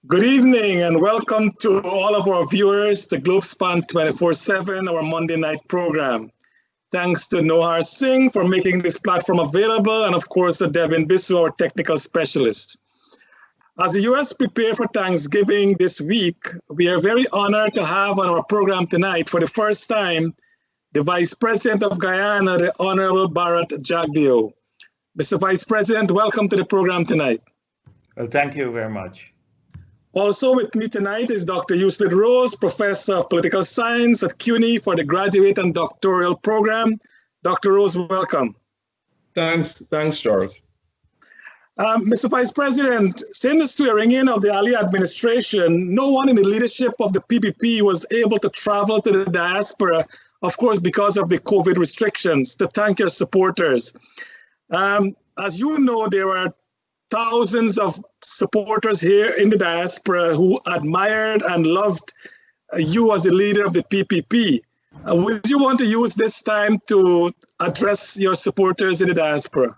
Good evening and welcome to all of our viewers to GlobeSpan 24/7, our Monday night program. Thanks to Nohar Singh for making this platform available, and of course to Devin Bisu, our technical specialist. As the US prepare for Thanksgiving this week, we are very honored to have on our program tonight for the first time the Vice President of Guyana, the Honorable Bharrat Jagdeo. Mr. Vice President, welcome to the program tonight. Well, thank you very much. Also with me tonight is Dr. Euclid Rose, Professor of Political Science at CUNY for the graduate and doctoral program. Dr. Rose, welcome. Thanks, Charles. Mr. Vice President, since the swearing in of the Ali administration, no one in the leadership of the PPP was able to travel to the diaspora, of course, because of the COVID restrictions, to thank your supporters. As you know, there are thousands of supporters here in the diaspora who admired and loved you as the leader of the PPP. Would you want to use this time to address your supporters in the diaspora?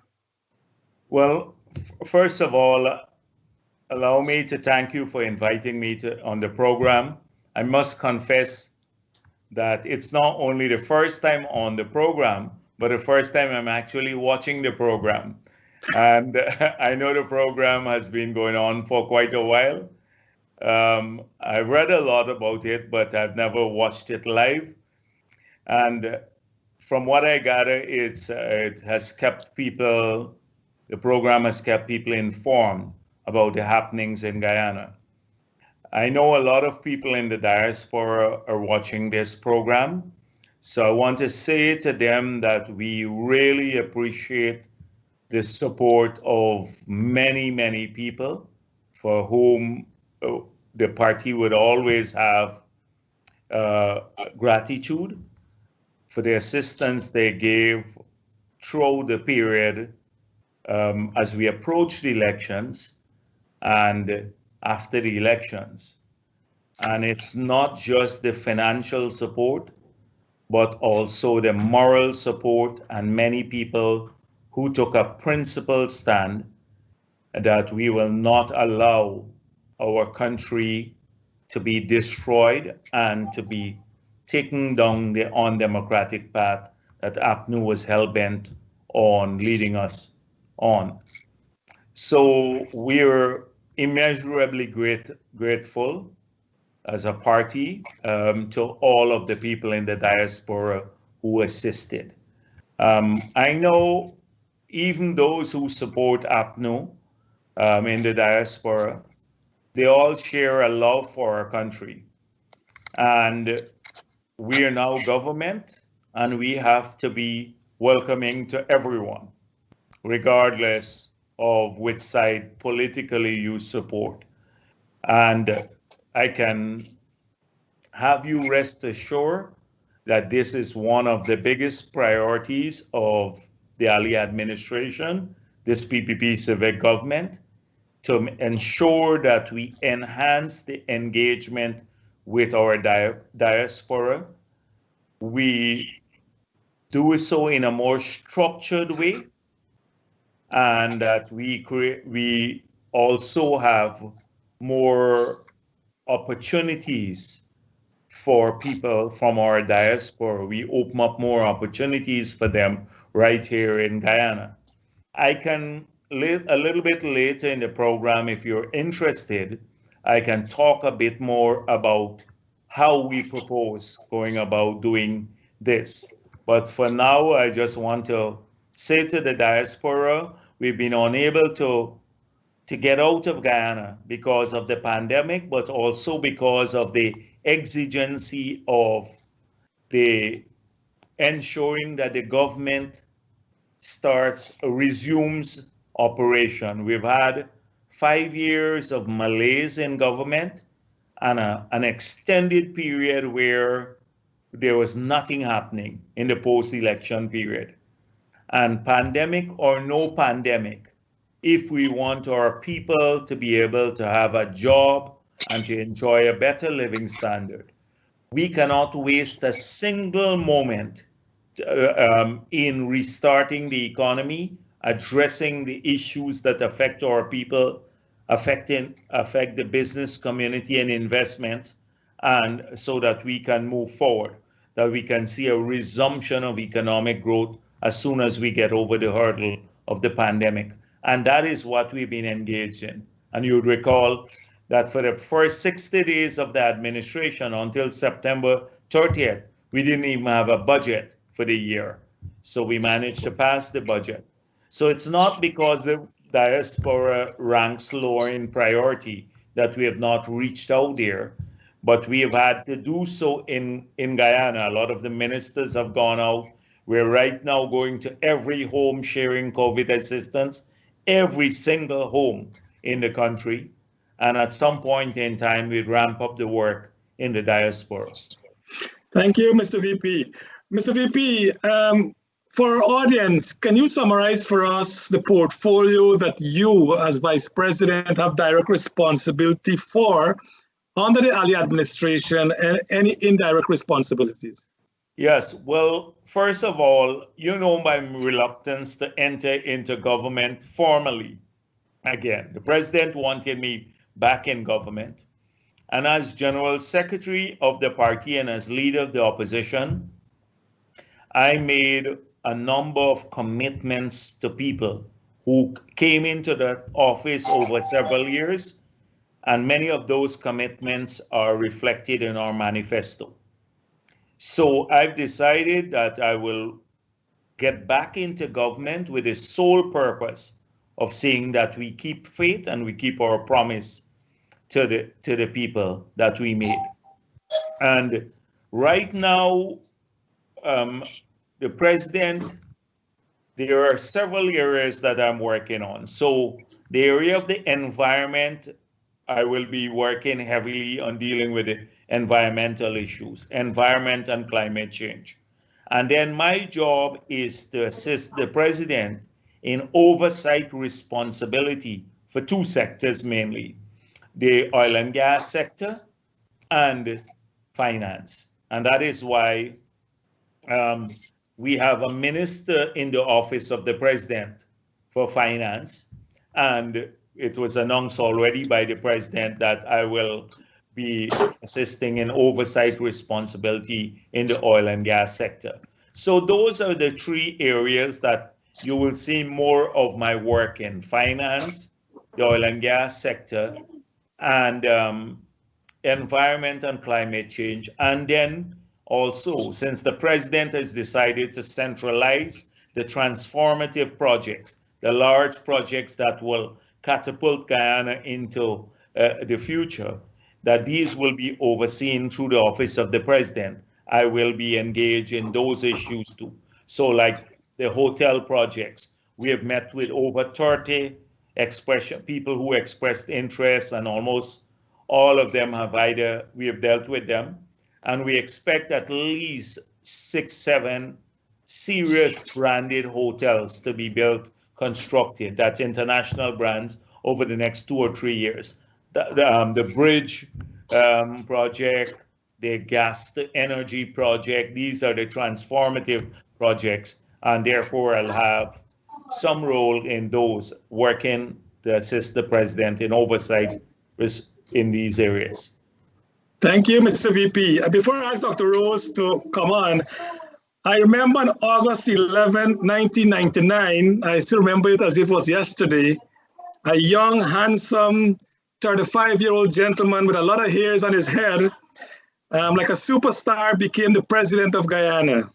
Well, first of all, allow me to thank you for inviting me on the program. I must confess that it's not only the first time on the program, but the first time I'm actually watching the program. And I know the program has been going on for quite a while. I read a lot about it, but I've never watched it live. And from what I gather, it has kept people, the program has kept people informed about the happenings in Guyana. I know a lot of people in the diaspora are watching this program. So I want to say to them that we really appreciate the support of many, many people for whom the party would always have gratitude for the assistance they gave throughout the period as we approach the elections and after the elections. And it's not just the financial support, but also the moral support, and many people who took a principled stand that we will not allow our country to be destroyed and to be taken down the undemocratic path that APNU was hell-bent on leading us on. So we're immeasurably grateful as a party to all of the people in the diaspora who assisted. I know even those who support APNU in the diaspora, they all share a love for our country. And we are now government, and we have to be welcoming to everyone, regardless of which side politically you support. And I can have you rest assured that this is one of the biggest priorities of the Ali administration, this PPP civic government, to ensure that we enhance the engagement with our diaspora. We do so in a more structured way, and that we also have more opportunities for people from our diaspora. We open up more opportunities for them right here in Guyana. I can a little bit later in the program, if you're interested, I can talk a bit more about how we propose going about doing this. But for now, I just want to say to the diaspora, we've been unable to get out of Guyana because of the pandemic, but also because of the exigency of the ensuring that the government resumes operation. We've had 5 years of malaise in government and an extended period where there was nothing happening in the post-election period. And pandemic or no pandemic, if we want our people to be able to have a job and to enjoy a better living standard, we cannot waste a single moment in restarting the economy, addressing the issues that affect our people affect the business community and investments, and so that we can move forward, that we can see a resumption of economic growth as soon as we get over the hurdle of the pandemic. And that is what we've been engaged in. And you would recall that for the first 60 days of the administration until September 30th, we didn't even have a budget for the year. So we managed to pass the budget. So it's not because the diaspora ranks lower in priority that we have not reached out there, but we have had to do so in Guyana. A lot of the ministers have gone out. We're right now going to every home sharing COVID assistance, every single home in the country. And at some point in time, we'd ramp up the work in the diaspora. Thank you, Mr. VP. Mr. VP, for our audience, can you summarize for us the portfolio that you, as Vice President, have direct responsibility for under the Ali administration, and any indirect responsibilities? Yes, well, first of all, you know my reluctance to enter into government formally. Again, the president wanted me back in government. And as General Secretary of the party and as leader of the opposition, I made a number of commitments to people who came into the office over several years, and many of those commitments are reflected in our manifesto. So I've decided that I will get back into government with the sole purpose of seeing that we keep faith and we keep our promise to the people that we made. And right now, the president, there are several areas that I'm working on. So the area of the environment, I will be working heavily on dealing with the environmental issues, environment and climate change. And then my job is to assist the president in oversight responsibility for two sectors mainly, the oil and gas sector and finance. And that is why we have a minister in the office of the president for finance. And it was announced already by the president that I will be assisting in oversight responsibility in the oil and gas sector. So those are the three areas that you will see more of my work in: finance, the oil and gas sector, and environment and climate change. And then also, since the president has decided to centralize the transformative projects, the large projects that will catapult Guyana into the future, that these will be overseen through the office of the president. I will be engaged in those issues too. So like the hotel projects, we have met with over 30 people who expressed interest, and almost all of them we have dealt with them. And we expect at least 6, 7 serious branded hotels to be built, constructed, that's international brands, over the next 2 or 3 years. The bridge project, the gas to energy project, these are the transformative projects, and therefore I'll have some role in those, working to assist the president in oversight in these areas. Thank you, Mr. VP. Before I ask Dr. Rose to come on, I remember on August 11, 1999, I still remember it as if it was yesterday, a young, handsome, 35-year-old gentleman with a lot of hairs on his head, like a superstar, became the president of Guyana.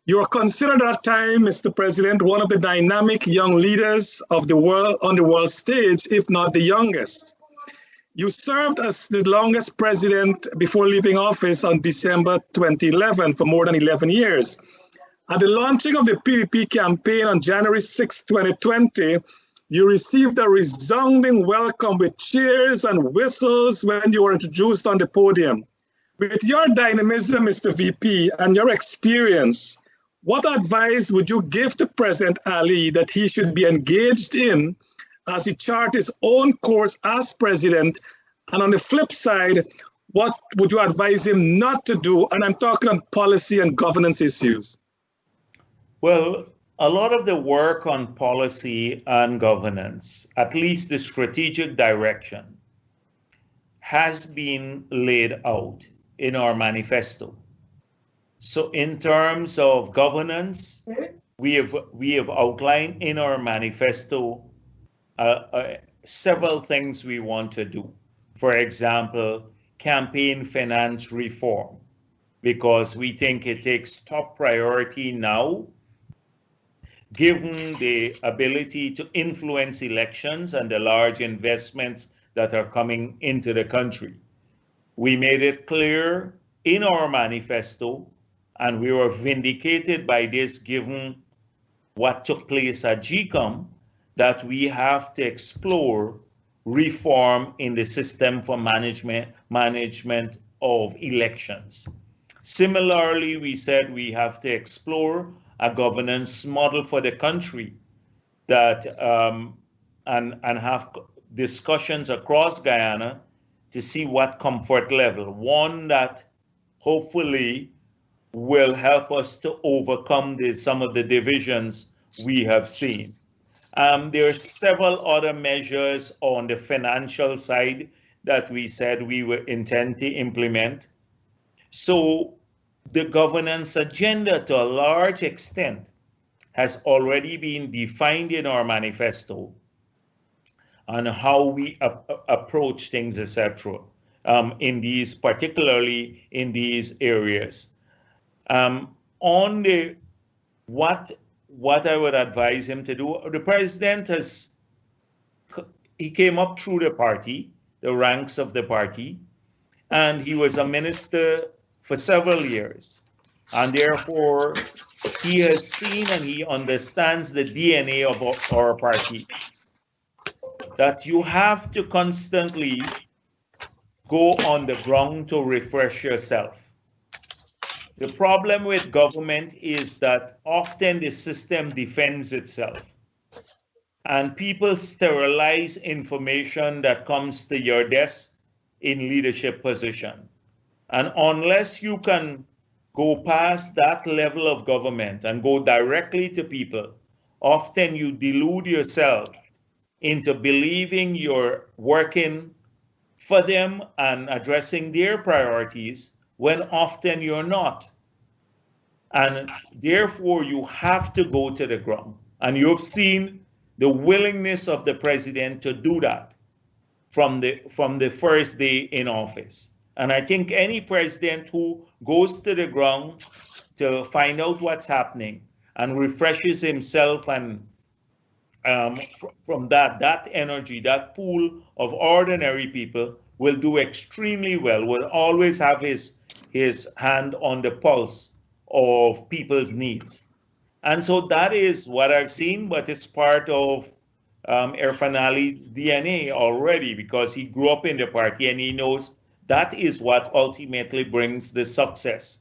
You were considered at that time, Mr. President, one of the dynamic young leaders of the world on the world stage, if not the youngest. You served as the longest president before leaving office on December 2011 for more than 11 years. At the launching of the PPP campaign on January 6, 2020, you received a resounding welcome with cheers and whistles when you were introduced on the podium. With your dynamism, Mr. VP, and your experience, what advice would you give to President Ali that he should be engaged in as he charts his own course as president? And on the flip side, what would you advise him not to do? And I'm talking on policy and governance issues. Well, a lot of the work on policy and governance, at least the strategic direction, has been laid out in our manifesto. So in terms of governance, we have outlined in our manifesto several things we want to do. For example, campaign finance reform, because we think it takes top priority now, given the ability to influence elections and the large investments that are coming into the country. We made it clear in our manifesto, and we were vindicated by this given what took place at GCOM, that we have to explore reform in the system for management of elections. Similarly, we said we have to explore a governance model for the country that and have discussions across Guyana to see what comfort level, one that hopefully will help us to overcome some of the divisions we have seen. There are several other measures on the financial side that we said we were intend to implement. So the governance agenda, to a large extent, has already been defined in our manifesto on how we approach things, etc. In these, particularly in these areas. On the what I would advise him to do, the president he came up through the party, the ranks of the party, and he was a minister for several years. And therefore, he has seen and he understands the DNA of our party, that you have to constantly go on the ground to refresh yourself. The problem with government is that often the system defends itself, and people sterilize information that comes to your desk in leadership position. And unless you can go past that level of government and go directly to people, often you delude yourself into believing you're working for them and addressing their priorities when often you're not. And therefore, you have to go to the ground. And you've seen the willingness of the president to do that from the first day in office. And I think any president who goes to the ground to find out what's happening and refreshes himself and from that energy, that pool of ordinary people will do extremely well, will always have his hand on the pulse of people's needs. And so that is what I've seen, but it's part of Irfaan Ali's DNA already, because he grew up in the party and he knows that is what ultimately brings the success.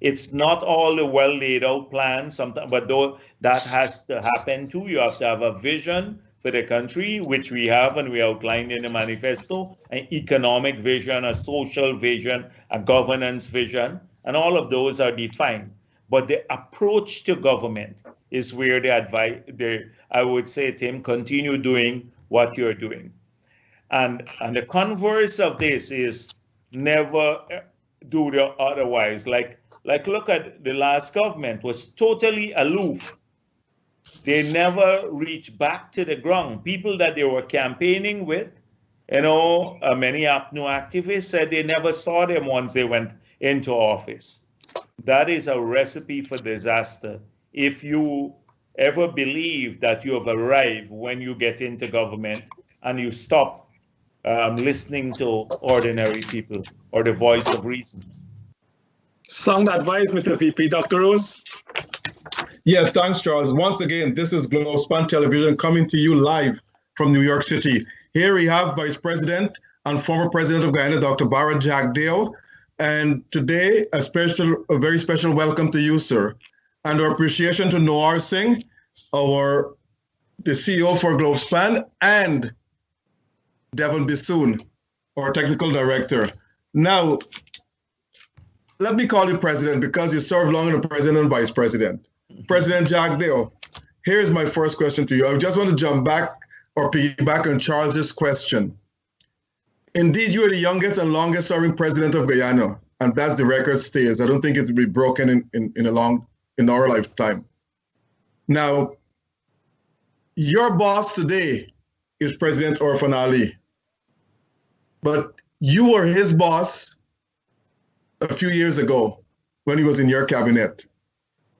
It's not all the well laid out plans, sometimes, but though that has to happen too. You have to have a vision for the country, which we have and we outlined in the manifesto, an economic vision, a social vision, a governance vision, and all of those are defined. But the approach to government is where I would say to him, continue doing what you're doing. And the converse of this is never do the otherwise. Like look at the last government, was totally aloof. They never reached back to the ground. People that they were campaigning with, many APNU activists said they never saw them once they went into office. That is a recipe for disaster. If you ever believe that you have arrived when you get into government and you stop listening to ordinary people or the voice of reason. Sound advice, Mr. VP. Dr. Rose? Yeah, thanks, Charles. Once again, this is Globespan Television coming to you live from New York City. Here we have Vice President and former President of Guyana, Dr. Bharrat Jagdeo. And today, a very special welcome to you, sir. And our appreciation to Noor Singh, the CEO for Globespan, and Devon Bissoon, our technical director. Now, let me call you president because you served longer than president and vice president. President Jagdeo, here's my first question to you. I just want to jump back or piggyback on Charles's question. Indeed, you are the youngest and longest serving president of Guyana, and that's the record stays. I don't think it will be broken in our lifetime. Now, your boss today is President Irfaan Ali, but you were his boss a few years ago when he was in your cabinet.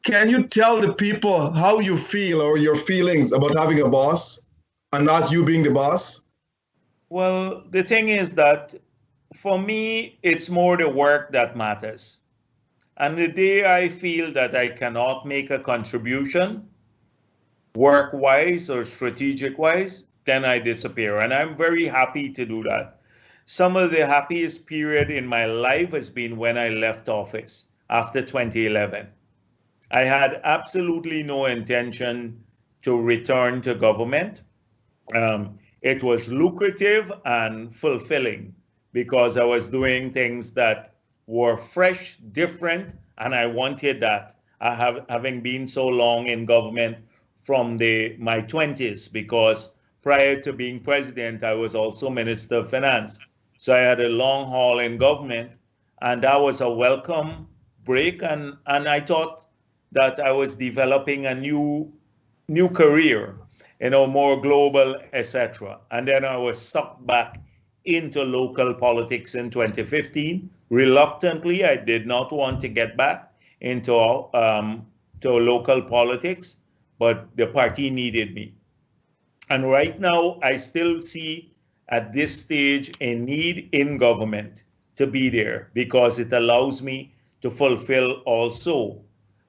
Can you tell the people how you feel or your feelings about having a boss and not you being the boss? Well, the thing is that for me, it's more the work that matters. And the day I feel that I cannot make a contribution, work-wise or strategic-wise, then I disappear. And I'm very happy to do that. Some of the happiest period in my life has been when I left office after 2011. I had absolutely no intention to return to government. It was lucrative and fulfilling because I was doing things that were fresh, different, and I wanted that. Having been so long in government from my 20s, because prior to being president, I was also Minister of Finance. So I had a long haul in government, and that was a welcome break. And I thought that I was developing a new career, more global, etc. And then I was sucked back into local politics in 2015. Reluctantly, I did not want to get back into local politics, but the party needed me. And right now, I still see at this stage a need in government to be there because it allows me to fulfill also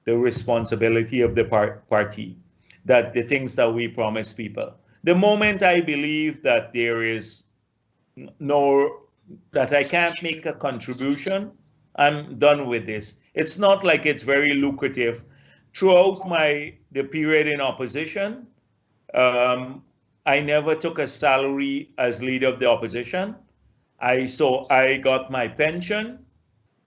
the responsibility of the party, that the things that we promise people. The moment I believe that there is that I can't make a contribution, I'm done with this. It's not like it's very lucrative. Throughout the period in opposition, I never took a salary as leader of the opposition. I got my pension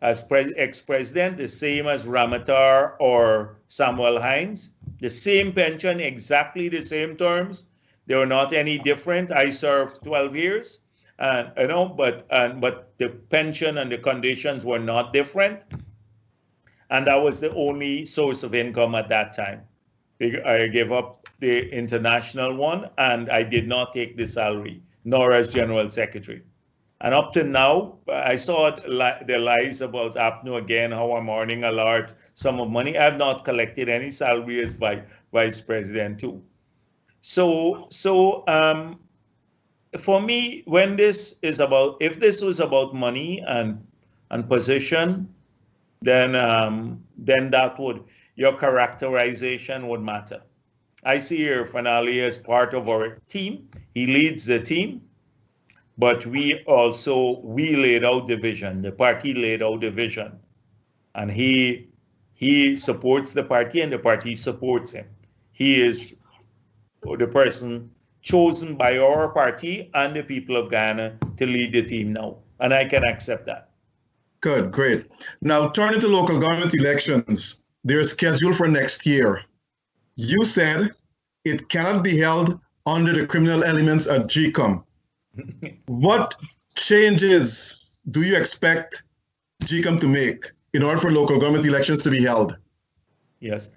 as ex-president, the same as Ramatar or Samuel Hines, the same pension, exactly the same terms. They were not any different. I served 12 years, but the pension and the conditions were not different, and that was the only source of income at that time. I gave up the international one, and I did not take the salary, nor as general secretary. And up to now, I saw the lies about APNU again, how I'm earning a large sum of money. I have not collected any salary as vice president too. So for me, if this was about money and position, then your characterization would matter. I see Irfaan Ali as part of our team. He leads the team. But we laid out the vision. The party laid out the vision, and he supports the party, and the party supports him. He is the person chosen by our party and the people of Guyana to lead the team now, and I can accept that. Good, great. Now turning to local government elections, they're scheduled for next year. You said it cannot be held under the criminal elements at GCOM. What changes do you expect GCOM to make in order for local government elections to be held? Yes.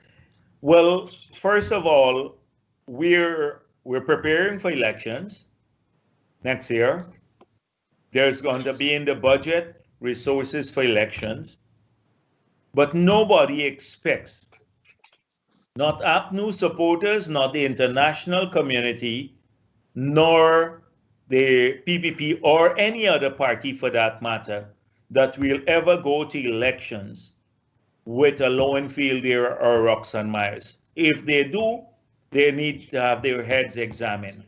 Well, first of all, we're preparing for elections next year. There's going to be in the budget resources for elections, but nobody expects, not APNU supporters, not the international community, nor the PPP or any other party for that matter, that we'll ever go to elections with a Lowenfield or Roxanne Myers. If they do, they need to have their heads examined.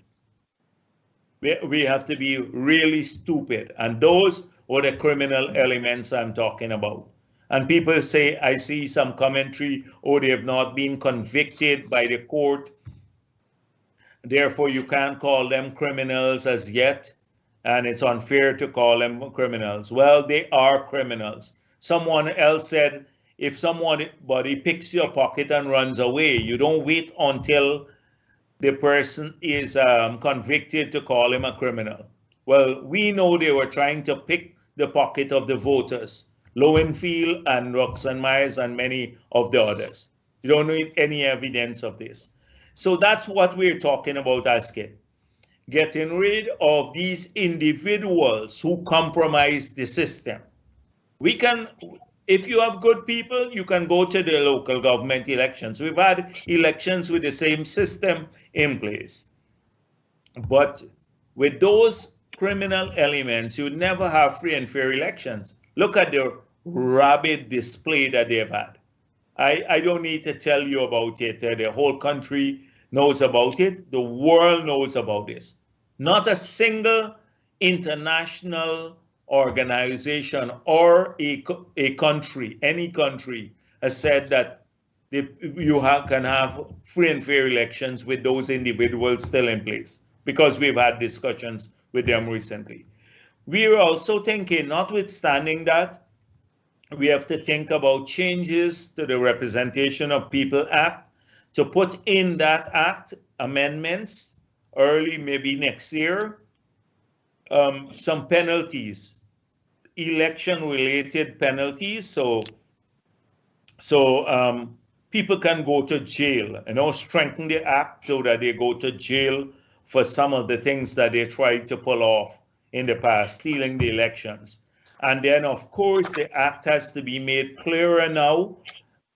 We have to be really stupid, and those are the criminal elements I'm talking about. And people say, I see some commentary, they have not been convicted by the court, therefore you can't call them criminals as yet, and it's unfair to call them criminals. Well, they are criminals. Someone else said, if somebody picks your pocket and runs away, you don't wait until the person is convicted to call him a criminal. Well, we know they were trying to pick the pocket of the voters, Lowenfield and Roxanne Myers and many of the others. You don't need any evidence of this. So that's what we're talking about, Asked. Getting rid of these individuals who compromise the system. We can, if you have good people, you can go to the local government elections. We've had elections with the same system in place. But with those criminal elements, you never have free and fair elections. Look at the rabid display that they've had. I don't need to tell you about it. The whole country knows about it. The world knows about this. Not a single international organization or a country, any country, has said that you can have free and fair elections with those individuals still in place, because we've had discussions with them recently. We are also thinking, notwithstanding that, we have to think about changes to the Representation of People Act, to put in that act amendments early, maybe next year, some penalties, election-related penalties, so people can go to jail, strengthen the act so that they go to jail for some of the things that they tried to pull off in the past, stealing the elections. And then, of course, the act has to be made clearer now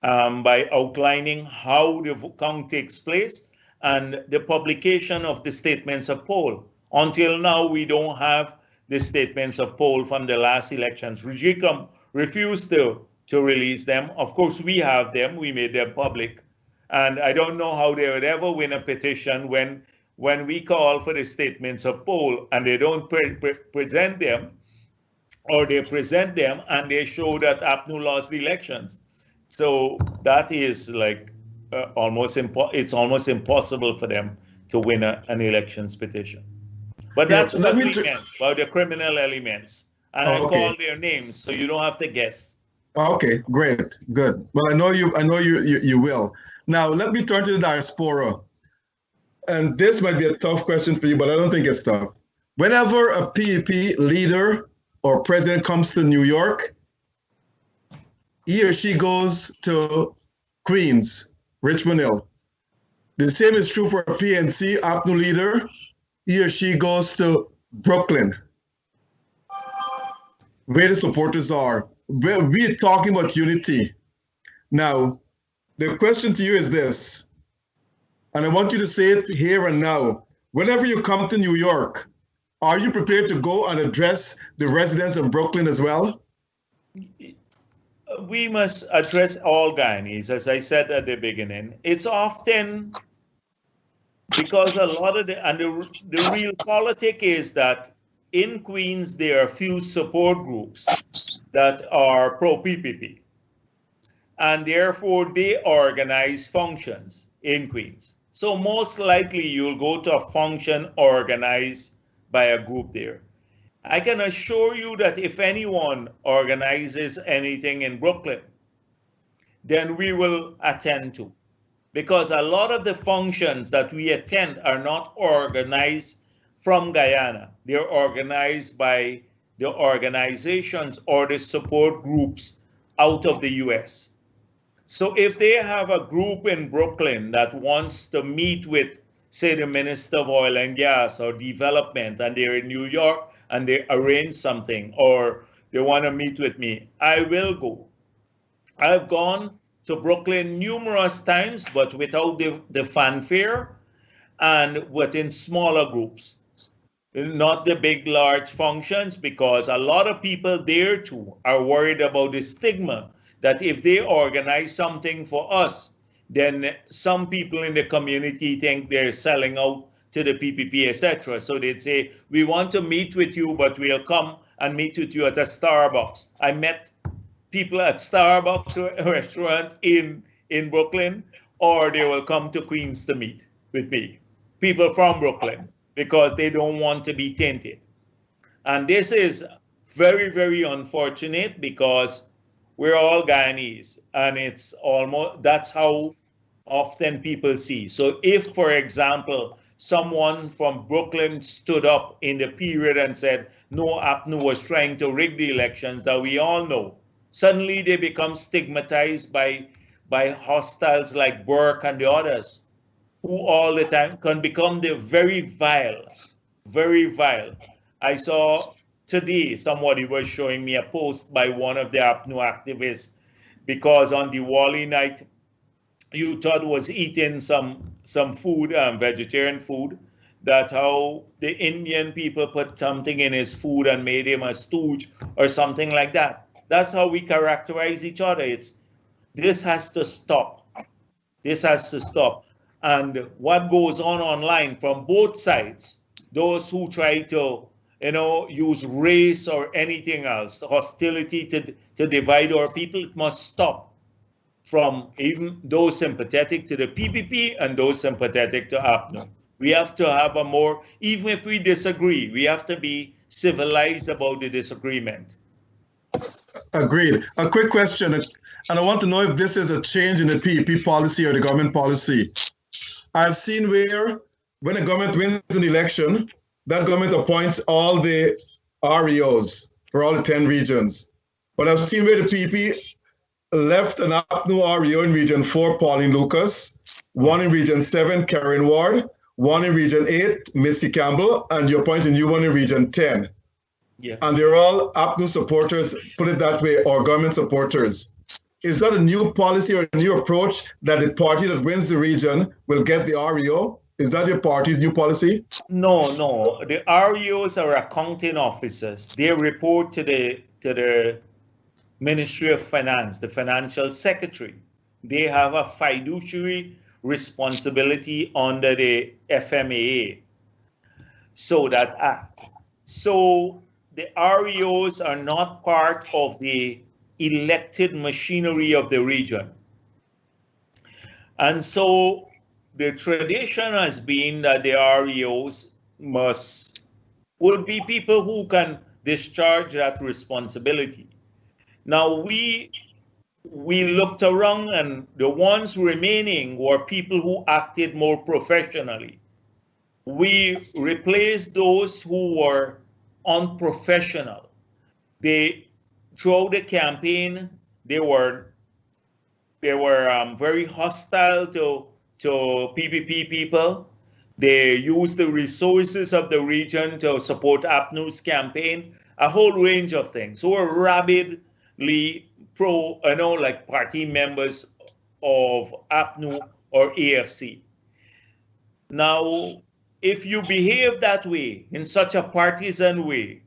by outlining how the count takes place and the publication of the statements of poll. Until now, we don't have the statements of poll from the last elections. Regicum refused to release them. Of course, we have them. We made them public. And I don't know how they would ever win a petition when we call for the statements of poll and they don't present them, or they present them and they show that APNU lost the elections. So that is like it's almost impossible for them to win an elections petition. But that's what we meant about the criminal elements. And I call their names, so you don't have to guess. Okay, great, good. Well, I know you will. Now let me turn to the diaspora. And this might be a tough question for you, but I don't think it's tough. Whenever a PEP leader or president comes to New York, he or she goes to Queens, Richmond Hill. The same is true for a PNC APNU leader. He or she goes to Brooklyn, where the supporters are. We're talking about unity. Now, the question to you is this, and I want you to say it here and now. Whenever you come to New York, are you prepared to go and address the residents of Brooklyn as well? We must address all Guyanese, as I said at the beginning. It's often because a lot of the real politic is that in Queens, there are few support groups that are pro-PPP. And therefore, they organize functions in Queens. So most likely, you'll go to a function organized by a group there. I can assure you that if anyone organizes anything in Brooklyn, then we will attend to. Because a lot of the functions that we attend are not organized from Guyana. They're organized by the organizations or the support groups out of the US. So if they have a group in Brooklyn that wants to meet with, say, the Minister of Oil and Gas or Development, and they're in New York and they arrange something, or they want to meet with me, I will go. I've gone to Brooklyn numerous times, but without the fanfare and within smaller groups. Not the big, large functions, because a lot of people there too are worried about the stigma that if they organize something for us, then some people in the community think they're selling out to the PPP, etc. So they'd say, we want to meet with you, but we'll come and meet with you at a Starbucks. I met people at Starbucks restaurant in Brooklyn, or they will come to Queens to meet with me. People from Brooklyn, because they don't want to be tainted. And this is very, very unfortunate, because we're all Guyanese, and it's almost, that's how often people see. So if, for example, someone from Brooklyn stood up in the period and said, no, APNU was trying to rig the elections, that we all know, suddenly they become stigmatized by hostiles like Burke and the others, who all the time can become the very vile, very vile. I saw today somebody was showing me a post by one of the APNU activists, because on Diwali night, you thought was eating some food, vegetarian food, that how the Indian people put something in his food and made him a stooge or something like that. That's how we characterize each other. This has to stop. This has to stop. And what goes on online from both sides, those who try to, use race or anything else, hostility to divide our people, it must stop, from even those sympathetic to the PPP and those sympathetic to APNU. We have to have a more, even if we disagree, we have to be civilized about the disagreement. Agreed. A quick question, and I want to know if this is a change in the PPP policy or the government policy. I've seen where when a government wins an election, that government appoints all the REOs for all the 10 regions. But I've seen where the PPP left an APNU REO in Region 4, Pauline Lucas, one in Region 7, Karen Ward, one in Region 8, Mitzi Campbell, and you appoint a new one in Region 10. Yeah. And they're all APNU supporters, put it that way, or government supporters. Is that a new policy or a new approach that the party that wins the region will get the REO? Is that your party's new policy? No. The REOs are accounting officers. They report to the Ministry of Finance, the financial secretary. They have a fiduciary responsibility under the FMAA. So that act. So the REOs are not part of the elected machinery of the region. And so the tradition has been that the REOs would be people who can discharge that responsibility. Now we looked around, and the ones remaining were people who acted more professionally. We replaced those who were unprofessional. Throughout the campaign, they were very hostile to PPP people. They used the resources of the region to support APNU's campaign, a whole range of things. So we're rabidly pro, like party members of APNU or AFC. Now, if you behave that way, in such a partisan way,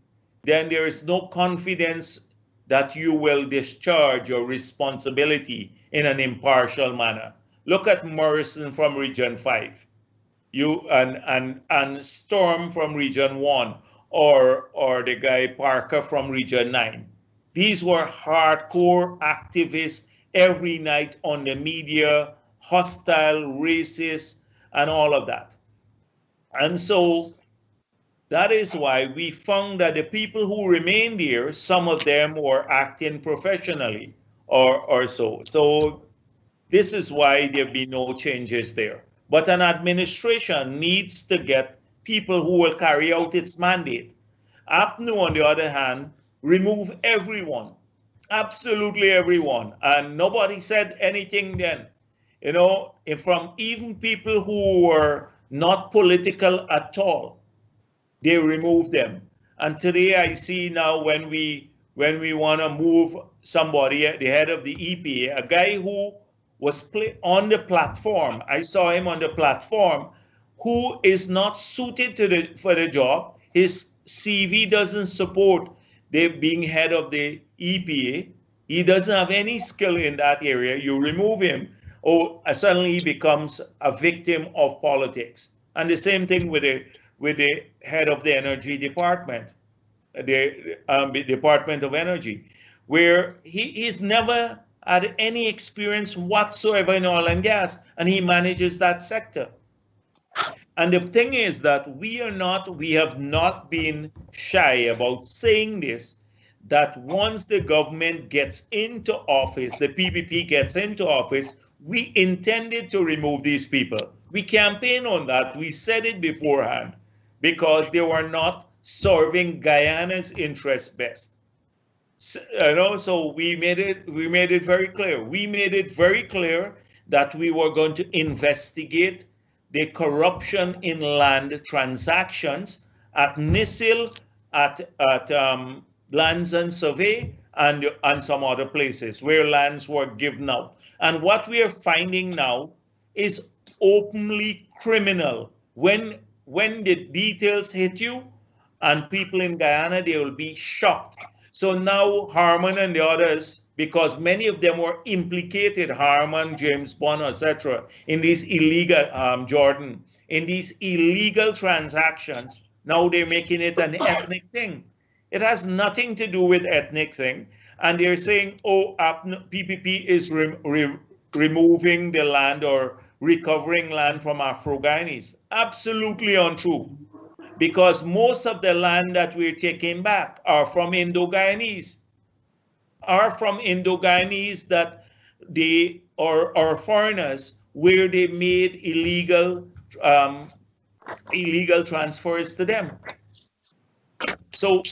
then there is no confidence that you will discharge your responsibility in an impartial manner. Look at Morrison from Region 5, and Storm from Region 1, or the guy Parker from Region 9. These were hardcore activists every night on the media, hostile, racist, and all of that. And so that is why we found that the people who remained here, some of them were acting professionally or so. So this is why there be no changes there. But an administration needs to get people who will carry out its mandate. APNU, on the other hand, remove everyone, absolutely everyone. And nobody said anything then. From even people who were not political at all, they removed them. And today I see now when we want to move somebody at the head of the EPA, a guy who was on the platform, I saw him on the platform, who is not suited for the job. His CV doesn't support being head of the EPA. He doesn't have any skill in that area. You remove him, suddenly he becomes a victim of politics. And the same thing with the head of the energy department, the Department of Energy, where he's never had any experience whatsoever in oil and gas, and he manages that sector. And the thing is that we have not been shy about saying this, that once the government gets into office, the PPP gets into office, we intended to remove these people. We campaigned on that. We said it beforehand because they were not serving Guyana's interests best. So we made it very clear. We made it very clear that we were going to investigate the corruption in land transactions at NISIL, at Lands and Survey, and some other places where lands were given out. And what we are finding now is openly criminal. When the details hit you and people in Guyana, they will be shocked. So now Harman and the others, because many of them were implicated, Harman, James Bond, etc., in these illegal, Jordan, in these illegal transactions, now they're making it an ethnic thing. It has nothing to do with ethnic thing. And they're saying, oh, PPP is removing the land or recovering land from Afro-Guyanese. Absolutely untrue. Because most of the land that we're taking back are from Indo-Guyanese, that they are foreigners where they made illegal transfers to them. So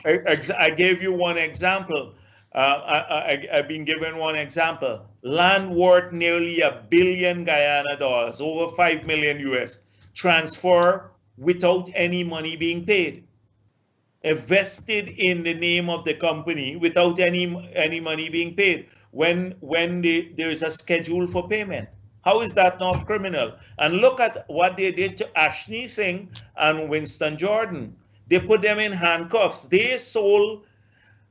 I gave you one example. I've been given one example. Land worth nearly $1 billion Guyana dollars, over 5 million US, transfer without any money being paid. Invested in the name of the company without any money being paid when there is a schedule for payment. How is that not criminal? And look at what they did to Ashni Singh and Winston Jordan. They put them in handcuffs. They sold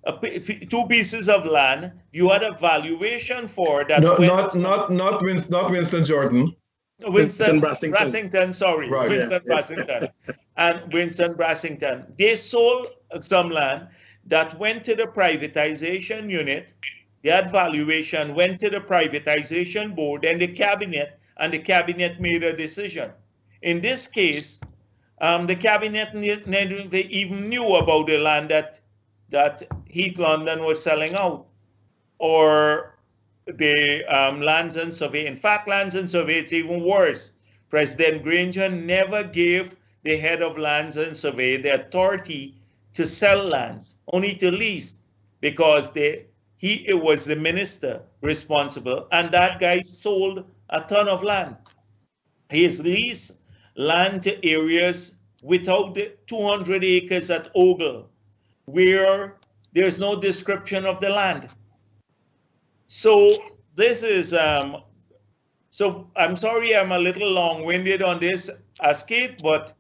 2 pieces of land. You had a valuation for that. Not Winston Jordan. Winston Brassington, sorry. Right. Winston Brassington. And Winston Brassington. They sold some land that went to the privatization unit. They had valuation, went to the privatization board and the cabinet made a decision. In this case, the cabinet never even knew about the land that Heath London was selling out, or the Lands and Survey. In fact, Lands and Survey, it's even worse. President Granger never gave the head of Lands and Survey the authority to sell lands, only to lease, because it was the minister responsible, and that guy sold a ton of land. He's leased land to areas without the 200 acres at Ogle, where there's no description of the land. So this is, so I'm sorry I'm a little long-winded on this, Askit, but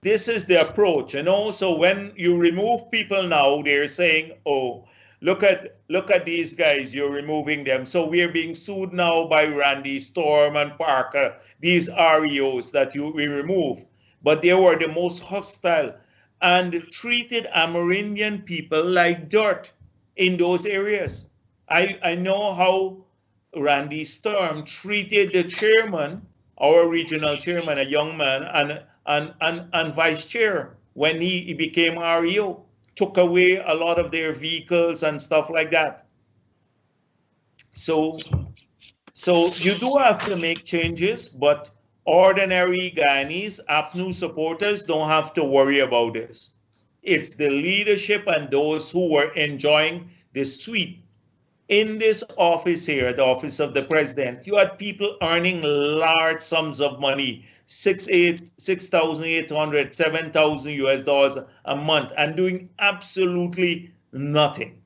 this is the approach, So when you remove people now, they're saying, oh, look at these guys, you're removing them. So we're being sued now by Randy Storm and Parker, these REOs that we remove. But they were the most hostile and treated Amerindian people like dirt in those areas. I know how Randy Storm treated the chairman, our regional chairman, a young man, and vice chair when he became REO. Took away a lot of their vehicles and stuff like that. So you do have to make changes, but ordinary Guyanese, APNU supporters don't have to worry about this. It's the leadership and those who were enjoying the sweet. In this office here, the office of the president, you had people earning large sums of money, $6,800, $7,000 US a month, and doing absolutely nothing.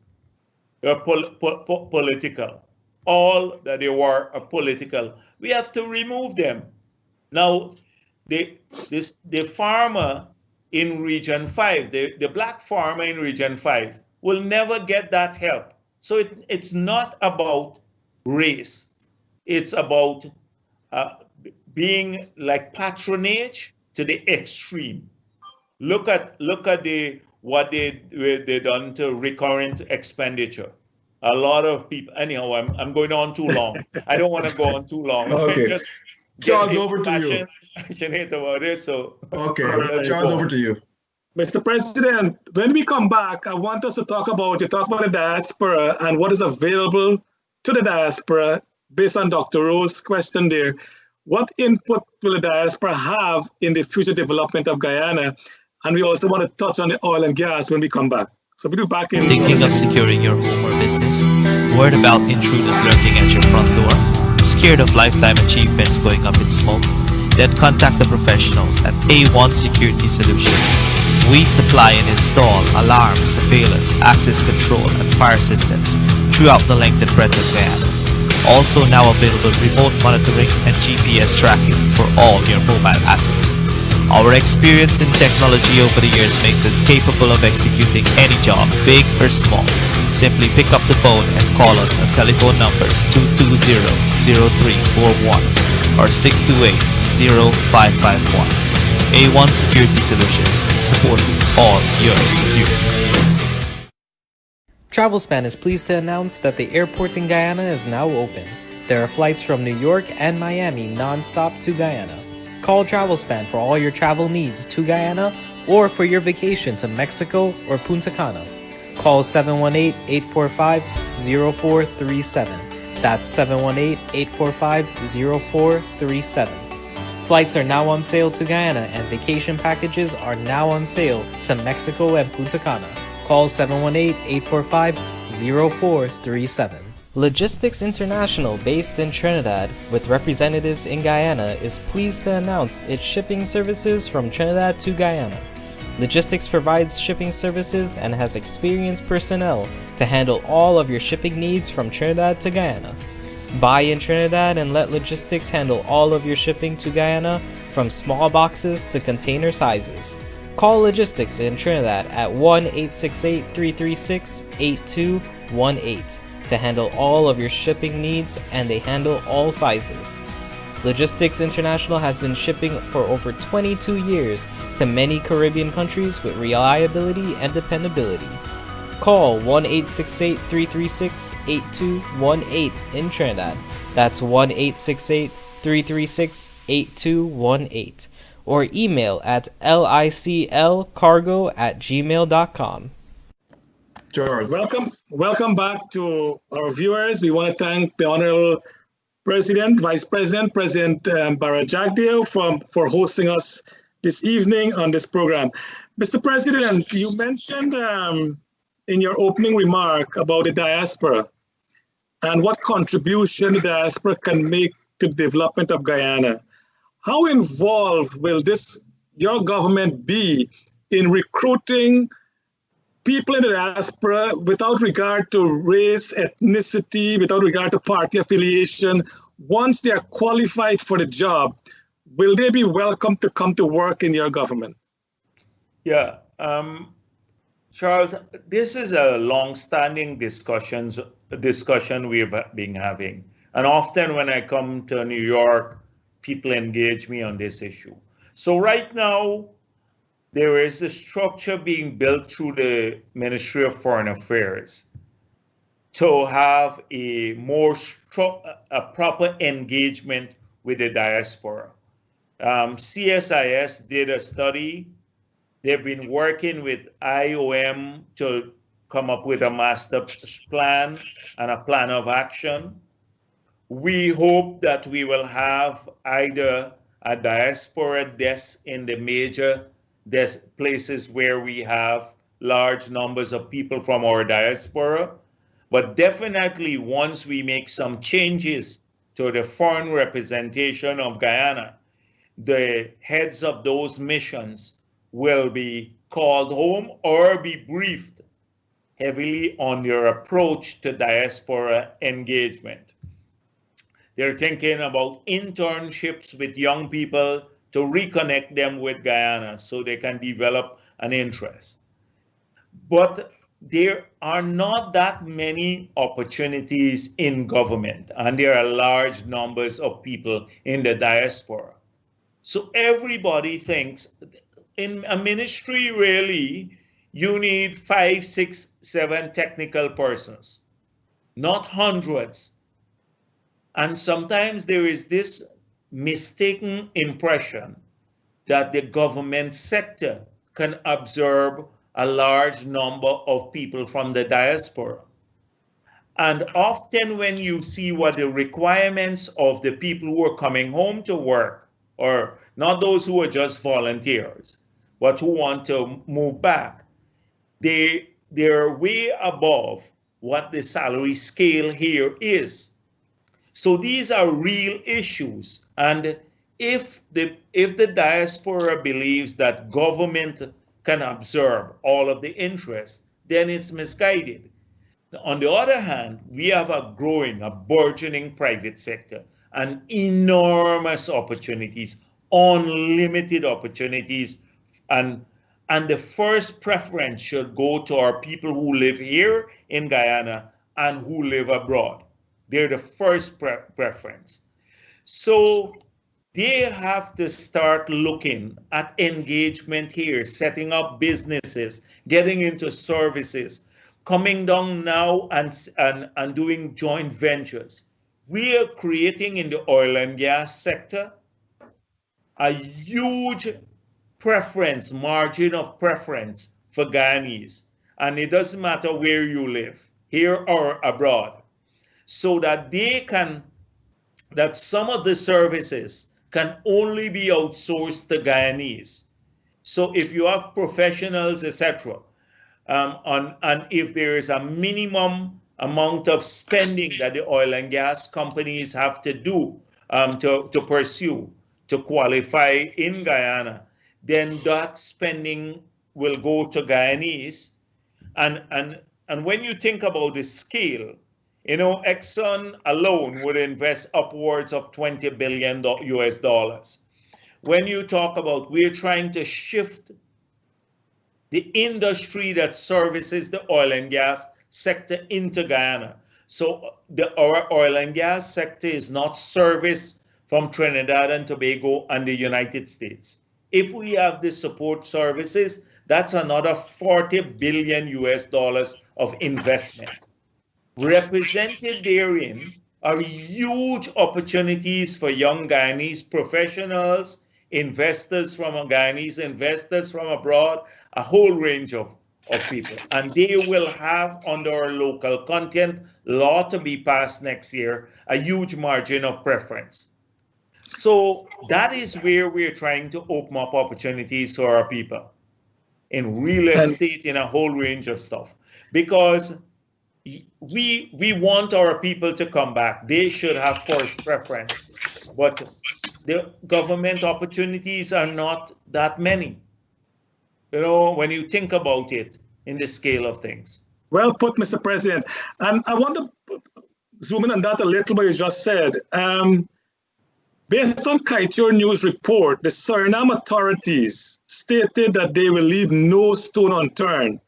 They're political. All that they were are political. We have to remove them. Now, the farmer in Region 5, the black farmer in Region 5 will never get that help. So it's not about race. It's about being like patronage to the extreme. Look at what they done to recurrent expenditure. A lot of people. Anyhow, I'm going on too long. I don't want to go on too long. Okay, Charles, over to you. Passionate about it. So okay, Charles, over to you. Mr. President, when we come back, I want us to talk about the diaspora and what is available to the diaspora based on Dr. Rose's question there. What input will the diaspora have in the future development of Guyana? And we also want to touch on the oil and gas when we come back. So we'll be back in. Thinking of securing your home or business? Worried about intruders lurking at your front door? Scared of lifetime achievements going up in smoke? Then contact the professionals at A1 Security Solutions. We supply and install alarms, surveillance, access control, and fire systems throughout the length and breadth of Guyana. Also now available remote monitoring and GPS tracking for all your mobile assets. Our experience in technology over the years makes us capable of executing any job, big or small. Simply pick up the phone and call us on telephone numbers 220-0341 or 628-0551. A1 Security Solutions, supporting all your security needs. TravelSpan is pleased to announce that the airport in Guyana is now open. There are flights from New York and Miami non-stop to Guyana. Call TravelSpan for all your travel needs to Guyana or for your vacation to Mexico or Punta Cana. Call 718-845-0437. That's 718-845-0437. Flights are now on sale to Guyana and vacation packages are now on sale to Mexico and Punta Cana. Call 718-845-0437. Logistics International, based in Trinidad with representatives in Guyana, is pleased to announce its shipping services from Trinidad to Guyana. Logistics provides shipping services and has experienced personnel to handle all of your shipping needs from Trinidad to Guyana. Buy in Trinidad and let Logistics handle all of your shipping to Guyana, from small boxes to container sizes. Call Logistics in Trinidad at 1-868-336-8218 to handle all of your shipping needs, and they handle all sizes. Logistics International has been shipping for over 22 years to many Caribbean countries with reliability and dependability. Call 1-868-336-8218 in Trinidad. That's 1-868-336-8218. Or email at liclcargo@gmail.com. Charles. Welcome back to our viewers. We want to thank the Honorable President, Vice President, President Bharrat Jagdeo for hosting us this evening on this program. Mr. President, you mentioned in your opening remark about the diaspora and what contribution the diaspora can make to the development of Guyana. How involved will your government be in recruiting people in the diaspora without regard to race, ethnicity, without regard to party affiliation? Once they are qualified for the job, will they be welcome to come to work in your government? Yeah, Charles, this is a long-standing discussion we've been having. And often when I come to New York, people engage me on this issue. So right now, there is a structure being built through the Ministry of Foreign Affairs to have a proper engagement with the diaspora. CSIS did a study. They've been working with IOM to come up with a master plan and a plan of action. We hope that we will have either a diaspora desk in the major places where we have large numbers of people from our diaspora, but definitely once we make some changes to the foreign representation of Guyana, the heads of those missions will be called home or be briefed heavily on their approach to diaspora engagement. They're thinking about internships with young people to reconnect them with Guyana so they can develop an interest. But there are not that many opportunities in government, and there are large numbers of people in the diaspora. So everybody thinks in a ministry, really, you need 5, 6, 7 technical persons, not hundreds. And sometimes there is this mistaken impression that the government sector can absorb a large number of people from the diaspora. And often when you see what the requirements of the people who are coming home to work, or not those who are just volunteers, but who want to move back, they're way above what the salary scale here is. So these are real issues. And if the diaspora believes that government can absorb all of the interest, then it's misguided. On the other hand, we have a burgeoning private sector and enormous opportunities, unlimited opportunities, and the first preference should go to our people who live here in Guyana and who live abroad. They're the first preference. So they have to start looking at engagement here, setting up businesses, getting into services, coming down now and doing joint ventures. We are creating in the oil and gas sector a huge margin of preference for Guyanese. And it doesn't matter where you live, here or abroad, so that that some of the services can only be outsourced to Guyanese. So if you have professionals, etc., and if there is a minimum amount of spending that the oil and gas companies have to do to pursue, to qualify in Guyana, then that spending will go to Guyanese. And when you think about the scale, Exxon alone would invest upwards of $20 billion US dollars. When you talk about we're trying to shift the industry that services the oil and gas sector into Guyana. So our oil and gas sector is not serviced from Trinidad and Tobago and the United States. If we have the support services, that's another 40 billion US dollars of investment. Represented therein are huge opportunities for young Guyanese professionals, investors from Guyanese, investors from abroad, a whole range of people. And they will have, under our local content law to be passed next year, a huge margin of preference. So that is where we're trying to open up opportunities for our people in real estate, in a whole range of stuff. Because we want our people to come back. They should have first preference. But the government opportunities are not that many. When you think about it in the scale of things. Well put, Mr. President. And I want to zoom in on that a little bit you just said. Based on Kaieteur News report, the Suriname authorities stated that they will leave no stone unturned,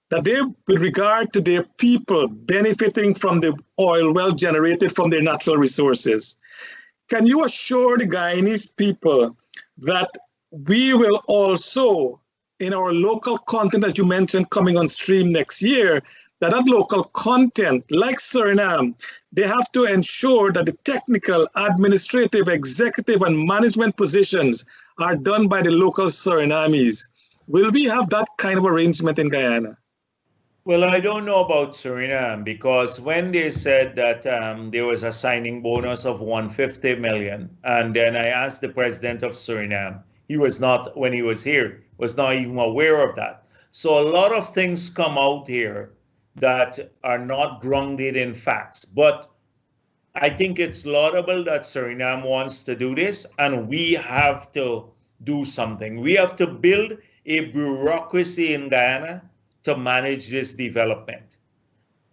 that they, with regard to their people benefiting from the oil well generated from their natural resources. Can you assure the Guyanese people that we will also, in our local content, as you mentioned, coming on stream next year, that local content, like Suriname, they have to ensure that the technical, administrative, executive, and management positions are done by the local Surinamese. Will we have that kind of arrangement in Guyana? Well, I don't know about Suriname, because when they said that there was a signing bonus of 150 million, and then I asked the president of Suriname, he was not, when he was here, was not even aware of that. So a lot of things come out here that are not grounded in facts. But I think it's laudable that Suriname wants to do this, and we have to do something. We have to build a bureaucracy in Guyana to manage this development.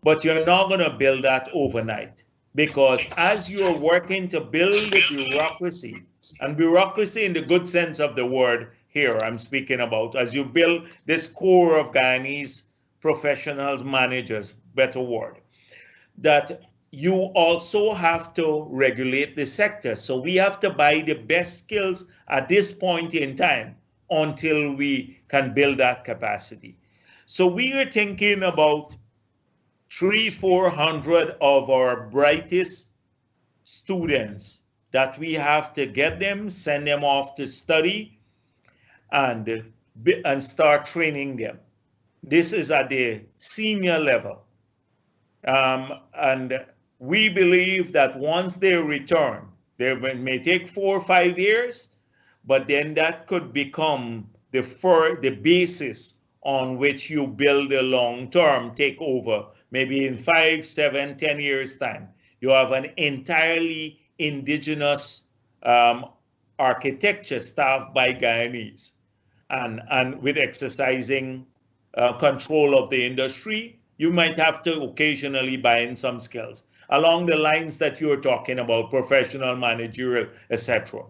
But you're not going to build that overnight, because as you're working to build the bureaucracy, and bureaucracy in the good sense of the word here I'm speaking about, as you build this core of Guyanese professionals, managers, better word, that you also have to regulate the sector. So we have to buy the best skills at this point in time until we can build that capacity. So we are thinking about 300-400 of our brightest students that we have to get them, send them off to study, and and start training them. This is at the senior level. And we believe that once they return, they may take 4 or 5 years, but then that could become the basis on which you build a long-term takeover. Maybe in 5, 7, 10 years' time, you have an entirely indigenous architecture staffed by Guyanese, and with exercising control of the industry. You might have to occasionally buy in some skills along the lines that you're talking about, professional, managerial, etc.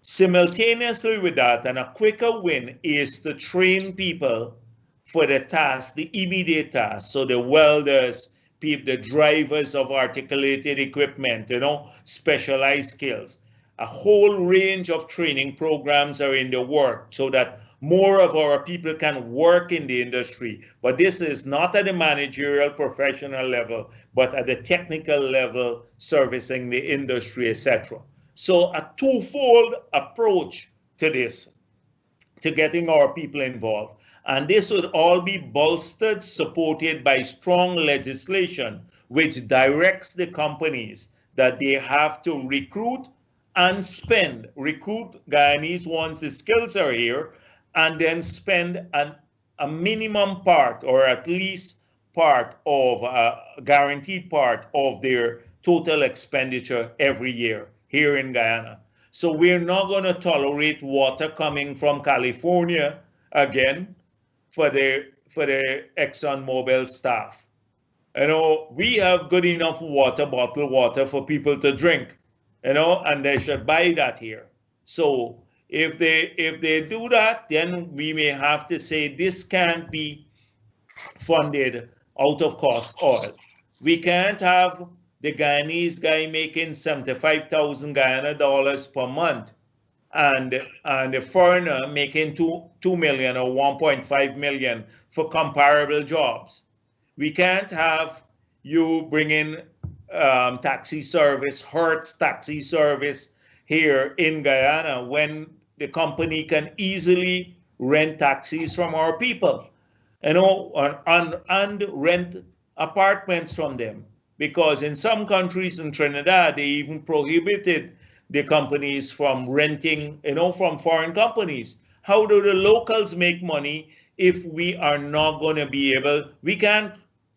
Simultaneously with that, and a quicker win is to train people for the task, the immediate task. So the welders, the drivers of articulated equipment, specialized skills. A whole range of training programs are in the work so that more of our people can work in the industry. But this is not at the managerial professional level, but at the technical level, servicing the industry, etc. So a twofold approach to this, to getting our people involved. And this would all be bolstered, supported by strong legislation, which directs the companies that they have to recruit and spend. Recruit Guyanese once the skills are here, and then spend a minimum part, or at least part of a guaranteed part of their total expenditure every year here in Guyana. So we're not going to tolerate water coming from California again for the ExxonMobil staff. We have good enough water, bottled water for people to drink, and they should buy that here. So if they do that, then we may have to say this can't be funded out of cost oil. We can't have the Guyanese guy making 75,000 Guyana dollars per month and the foreigner making 2 million or 1.5 million for comparable jobs. We can't have you bring in taxi service, Hertz taxi service here in Guyana when the company can easily rent taxis from our people, and rent apartments from them. Because in some countries in Trinidad, they even prohibited the companies from renting, from foreign companies. How do the locals make money if we are not going to be able, we can't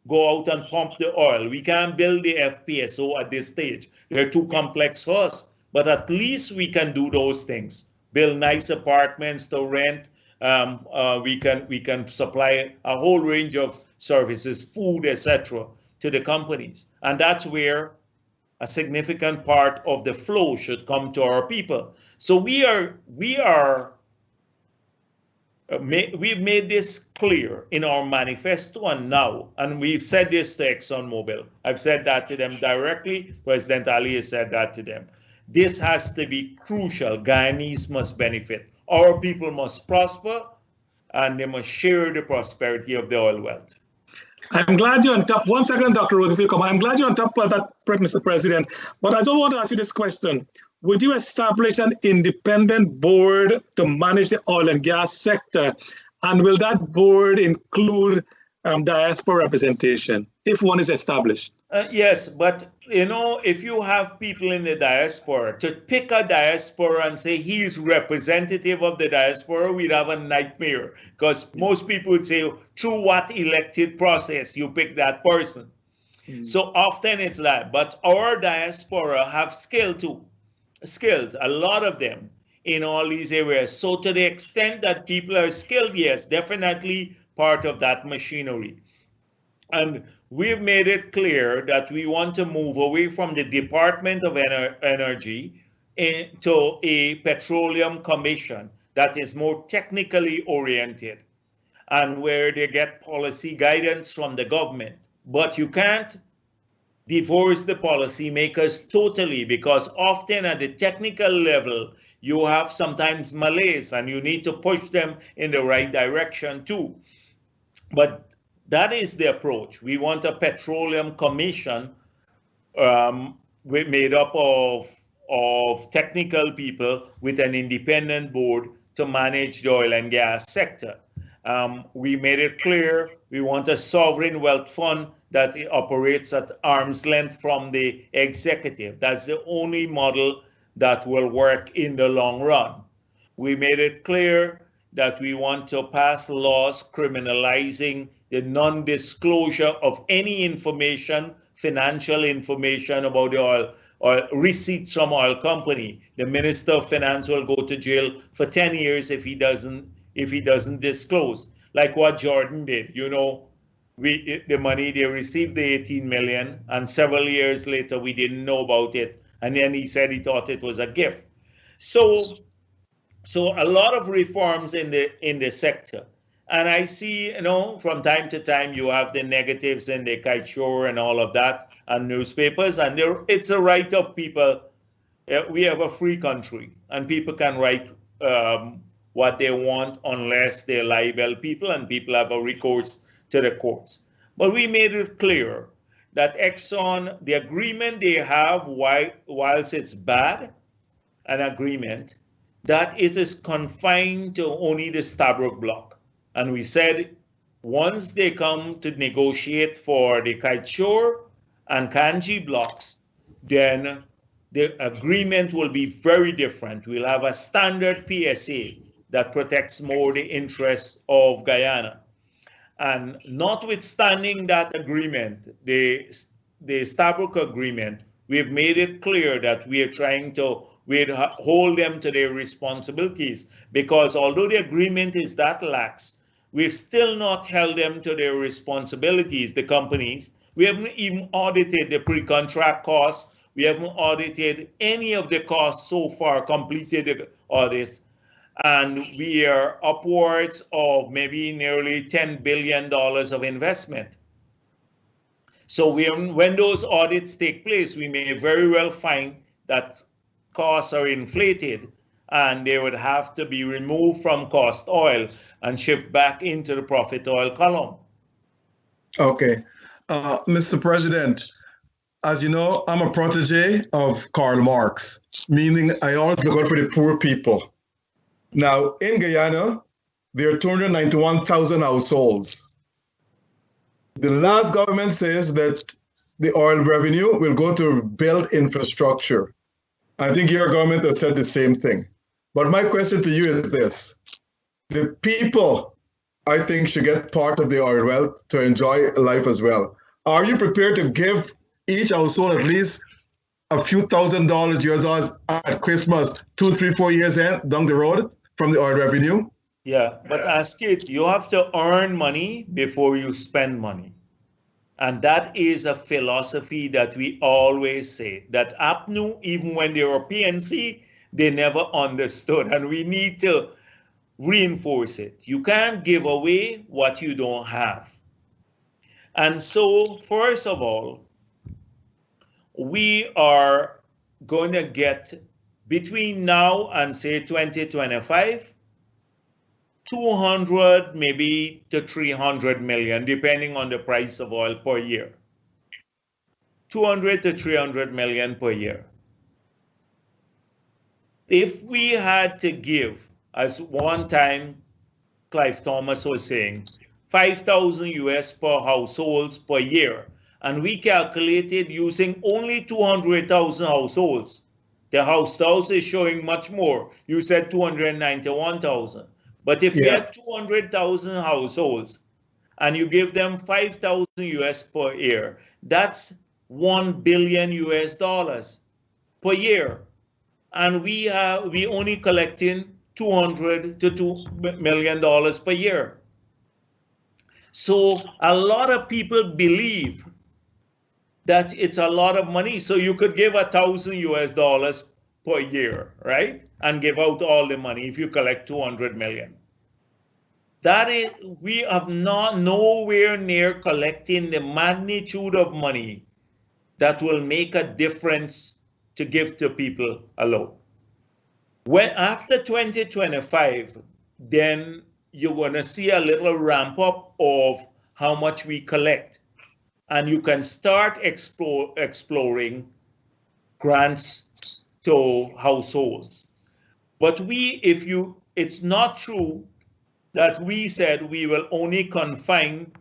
go out and pump the oil. We can't build the FPSO at this stage. They're too complex for us. But at least we can do those things. Build nice apartments to rent. We can supply a whole range of services, food, etc., to the companies. And that's where a significant part of the flow should come to our people. So we've made this clear in our manifesto and now, and we've said this to ExxonMobil. I've said that to them directly. President Ali has said that to them. This has to be crucial. Guyanese must benefit. Our people must prosper, and they must share the prosperity of the oil wealth. I'm glad you're on top. 1 second, Dr. Road, if you come. I'm glad you're on top of that, Mr. President. But I don't want to ask you this question. Would you establish an independent board to manage the oil and gas sector? And will that board include diaspora representation, if one is established? Yes, but if you have people in the diaspora, to pick a diaspora and say he is representative of the diaspora, we'd have a nightmare, because most people would say, through what elected process you pick that person? So often it's that. But our diaspora have skills, a lot of them in all these areas. So to the extent that people are skilled, yes, definitely part of that machinery. And we've made it clear that we want to move away from the Department of Energy into a petroleum commission that is more technically oriented and where they get policy guidance from the government. But you can't divorce the policymakers totally, because often at the technical level, you have sometimes malaise and you need to push them in the right direction too. But that is the approach. We want a petroleum commission made up of technical people with an independent board to manage the oil and gas sector. We made it clear we want a sovereign wealth fund that operates at arm's length from the executive. That's the only model that will work in the long run. We made it clear that we want to pass laws criminalizing the non-disclosure of any information, financial information about the oil or receipts from oil company. The Minister of Finance will go to jail for 10 years if he doesn't disclose, like what Jordan did. You know, the money they received, the 18 million, and several years later we didn't know about it, and then he said he thought it was a gift. So a lot of reforms in the sector, and I see, you know, from time to time you have the negatives in the kite and all of that, and newspapers, and it's a right of people. We have a free country, and people can write what they want unless they libel people, and people have a recourse to the courts. But we made it clear that Exxon, the agreement they have, whilst it's bad, an agreement, that it is confined to only the Stabroek block. And we said once they come to negotiate for the Kaitshore and Kanji blocks, then the agreement will be very different. We'll have a standard PSA that protects more the interests of Guyana. And notwithstanding that agreement, the Stabroek agreement, we've made it clear that we are trying to hold them to their responsibilities, because although the agreement is that lax, we've still not held them to their responsibilities, the companies. We haven't even audited the pre-contract costs. We haven't audited any of the costs so far, completed the audits. And we are upwards of maybe nearly $10 billion of investment. So when those audits take place, we may very well find that costs are inflated and they would have to be removed from cost oil and shipped back into the profit oil column. Okay. Mr. President, as you know, I'm a protege of Karl Marx, meaning I always look out for the poor people. Now, in Guyana, there are 291,000 households. The last government says that the oil revenue will go to build infrastructure. I think your government has said the same thing. But my question to you is this. The people, I think, should get part of the oil wealth to enjoy life as well. Are you prepared to give each household at least a few $1,000 US dollars at Christmas, 2, 3, 4 years down the road from the oil revenue? Yeah, but ask it, you have to earn money before you spend money. And that is a philosophy that we always say, that APNU, even when they were PNC, they never understood. And we need to reinforce it. You can't give away what you don't have. And so, first of all, we are going to get, between now and say 2025, 200 maybe to 300 million, depending on the price of oil per year. 200 to 300 million per year. If we had to give, as one time Clive Thomas was saying, 5,000 US per households per year, and we calculated using only 200,000 households. The house is showing much more. You said 291,000. But if you have 200,000 households and you give them 5,000 US per year, that's $1 billion US dollars per year. And we only collecting $200 to $2 million per year. So a lot of people believe that it's a lot of money. So you could give 1,000 US dollars per year, right? And give out all the money if you collect 200 million. That is, we have not nowhere near collecting the magnitude of money that will make a difference to give to people alone. When after 2025, then you're going to see a little ramp up of how much we collect. And you can start exploring grants to households. But if you it's not true that we said we will only confine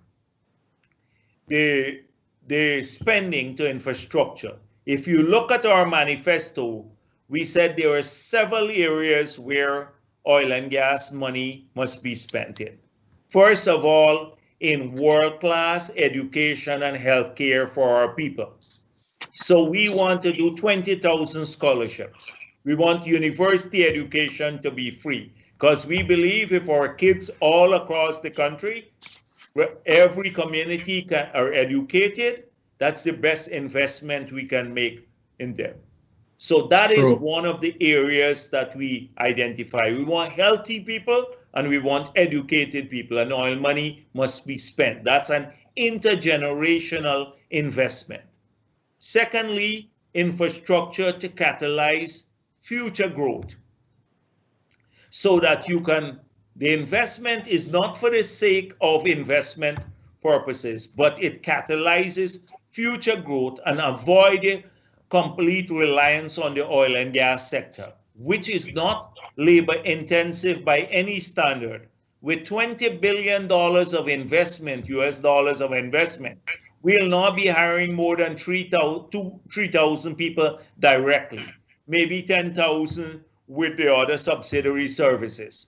the spending to infrastructure. If you look at our manifesto, we said there are several areas where oil and gas money must be spent in. First of all, in world-class education and healthcare for our people. So we want to do 20,000 scholarships. We want university education to be free because we believe if our kids all across the country, every community are educated, that's the best investment we can make in them. So that is one of the areas that we identify. We want healthy people and we want educated people, and oil money must be spent. That's an intergenerational investment. Secondly, infrastructure to catalyze future growth so that the investment is not for the sake of investment purposes, but it catalyzes future growth and avoid complete reliance on the oil and gas sector, which is not labor intensive by any standard. With $20 billion of investment, US dollars of investment, we'll not be hiring more than 3,000 people directly, maybe 10,000 with the other subsidiary services.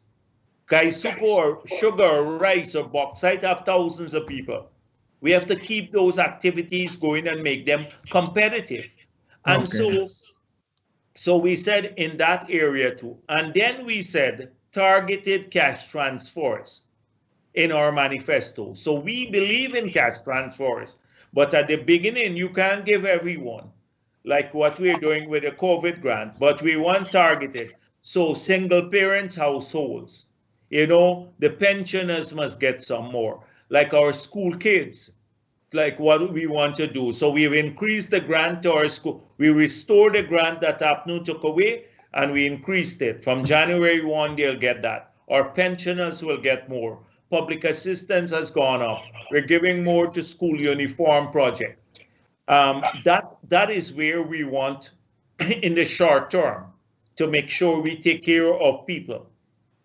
Kaisuko or sugar or rice or bauxite have thousands of people. We have to keep those activities going and make them competitive. And so we said in that area too. And then we said targeted cash transfers in our manifesto. So we believe in cash transfers, but at the beginning, you can't give everyone, like what we're doing with the COVID grant, but we want targeted. So single parent households, the pensioners must get some more, like our school kids, like what we want to do. So we've increased the grant to our school. We restored the grant that APNU took away, and we increased it. From January 1, they'll get that. Our pensioners will get more. Public assistance has gone up. We're giving more to school uniform project. That is where we want, in the short term, to make sure we take care of people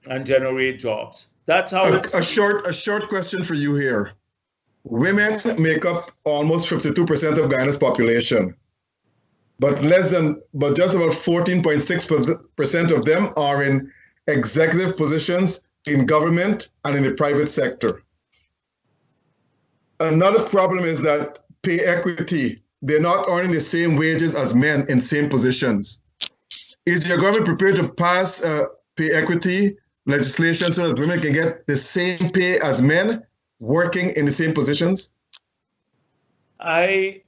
and generate jobs. That's how a short question for you here. Women make up almost 52% of Guyana's population, but just about 14.6% of them are in executive positions in government and in the private sector. Another problem is that pay equity, they're not earning the same wages as men in same positions. Is your government prepared to pass pay equity legislation so that women can get the same pay as men working in the same positions? I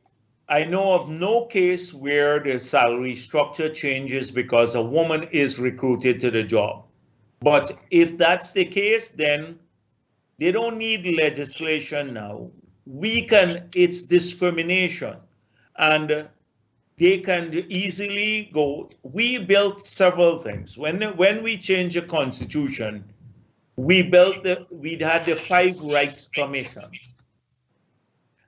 know of no case where the salary structure changes because a woman is recruited to the job. But if that's the case, then they don't need legislation now. It's discrimination, and they can easily go. We built several things. When we changed the constitution, we had the 5 rights commission.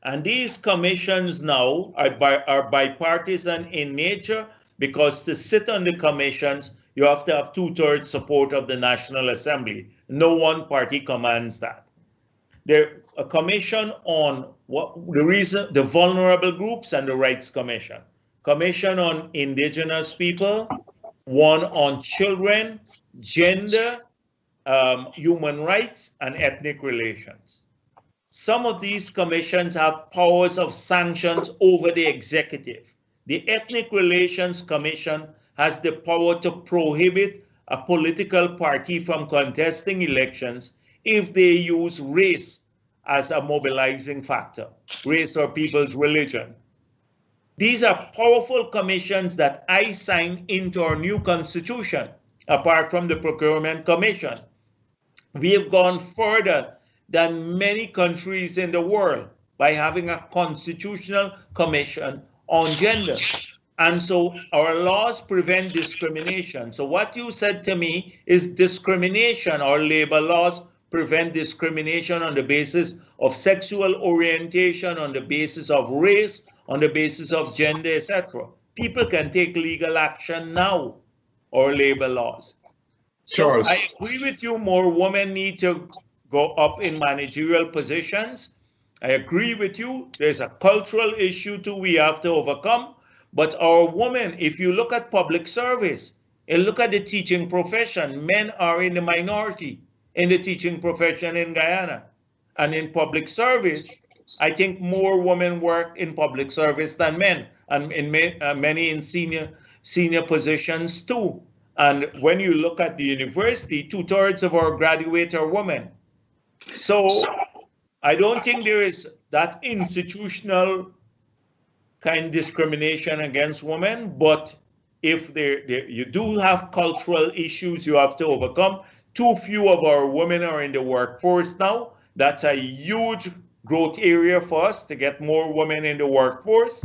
And these commissions now are bipartisan in nature, because to sit on the commissions, you have to have 2/3 support of the National Assembly. No one party commands that. There's a commission on the vulnerable groups and the rights commission. Commission on indigenous people, one on children, gender, human rights, and ethnic relations. Some of these commissions have powers of sanctions over the executive. The Ethnic Relations Commission has the power to prohibit a political party from contesting elections if they use race as a mobilizing factor, race or people's religion. These are powerful commissions that I signed into our new constitution, apart from the Procurement Commission. We have gone further than many countries in the world by having a constitutional commission on gender. And so our laws prevent discrimination. So what you said to me is discrimination. Our labor laws prevent discrimination on the basis of sexual orientation, on the basis of race, on the basis of gender, etc. People can take legal action now, or labor laws. Charles. So I agree with you, more women need to go up in managerial positions. I agree with you. There's a cultural issue too we have to overcome. But our women, if you look at public service and look at the teaching profession, men are in the minority in the teaching profession in Guyana. And in public service, I think more women work in public service than men, and in many in senior positions too. And when you look at the university, 2/3 of our graduates are women. So I don't think there is that institutional kind of discrimination against women, but if you do have cultural issues you have to overcome. Too few of our women are in the workforce now. That's a huge growth area for us to get more women in the workforce.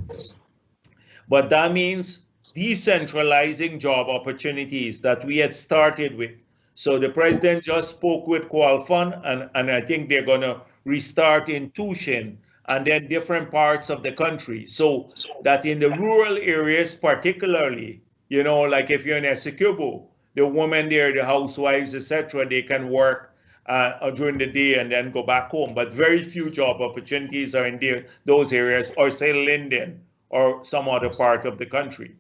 But that means decentralizing job opportunities that we had started with. So the president just spoke with Qualfund, and I think they're going to restart in Tushin and then different parts of the country. So that in the rural areas particularly, like if you're in Essequibo, the women there, the housewives, etc., they can work during the day and then go back home. But very few job opportunities are in those areas, or say Linden or some other part of the country.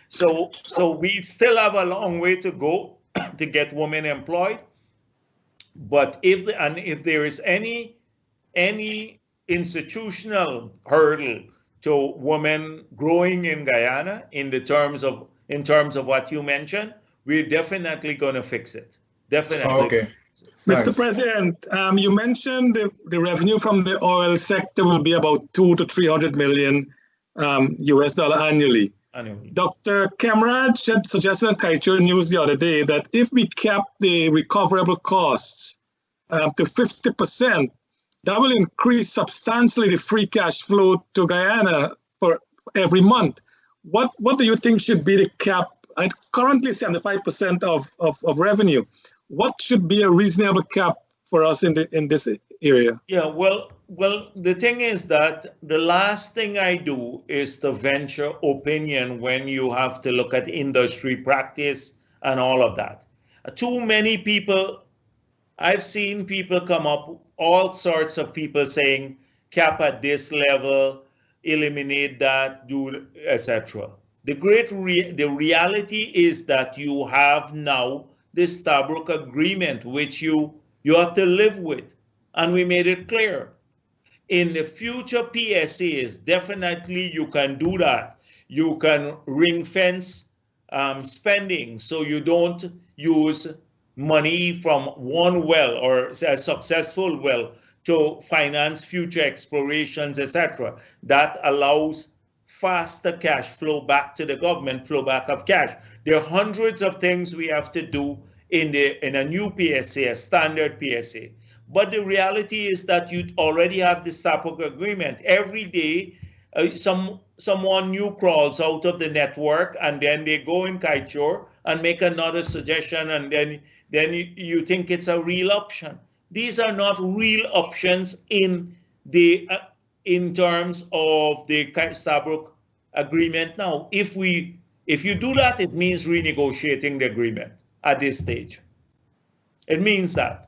So we still have a long way to go to get women employed. But if there is any institutional hurdle to women growing in Guyana in terms of what you mentioned, we're definitely going to fix it. Definitely. Okay. Mr. President, you mentioned the revenue from the oil sector will be about $200 to $300 million US dollar annually. Dr. Kemraj had suggested on Kaieteur News the other day that if we cap the recoverable costs to 50%, that will increase substantially the free cash flow to Guyana for every month. What do you think should be the cap? At currently 75% of revenue. What should be a reasonable cap for us in this area? Yeah, well, the thing is that the last thing I do is to venture opinion when you have to look at industry practice and all of that. Too many people, I've seen people come up, all sorts of people saying cap at this level, eliminate that, do etc. The reality is that you have now the Stabroek Agreement, which you have to live with. And we made it clear. In the future PSAs, definitely you can do that. You can ring fence spending, so you don't use money from one well or a successful well to finance future explorations, etc. That allows faster cash flow back to the government, flow back of cash. There are hundreds of things we have to do in a new PSA, a standard PSA. But the reality is that you already have the Stabroek Agreement. Every day, someone new crawls out of the network, and then they go in Kaieteur and make another suggestion, and then you think it's a real option. These are not real options in terms of the Stabroek Agreement now. If you do that, it means renegotiating the agreement at this stage. It means that.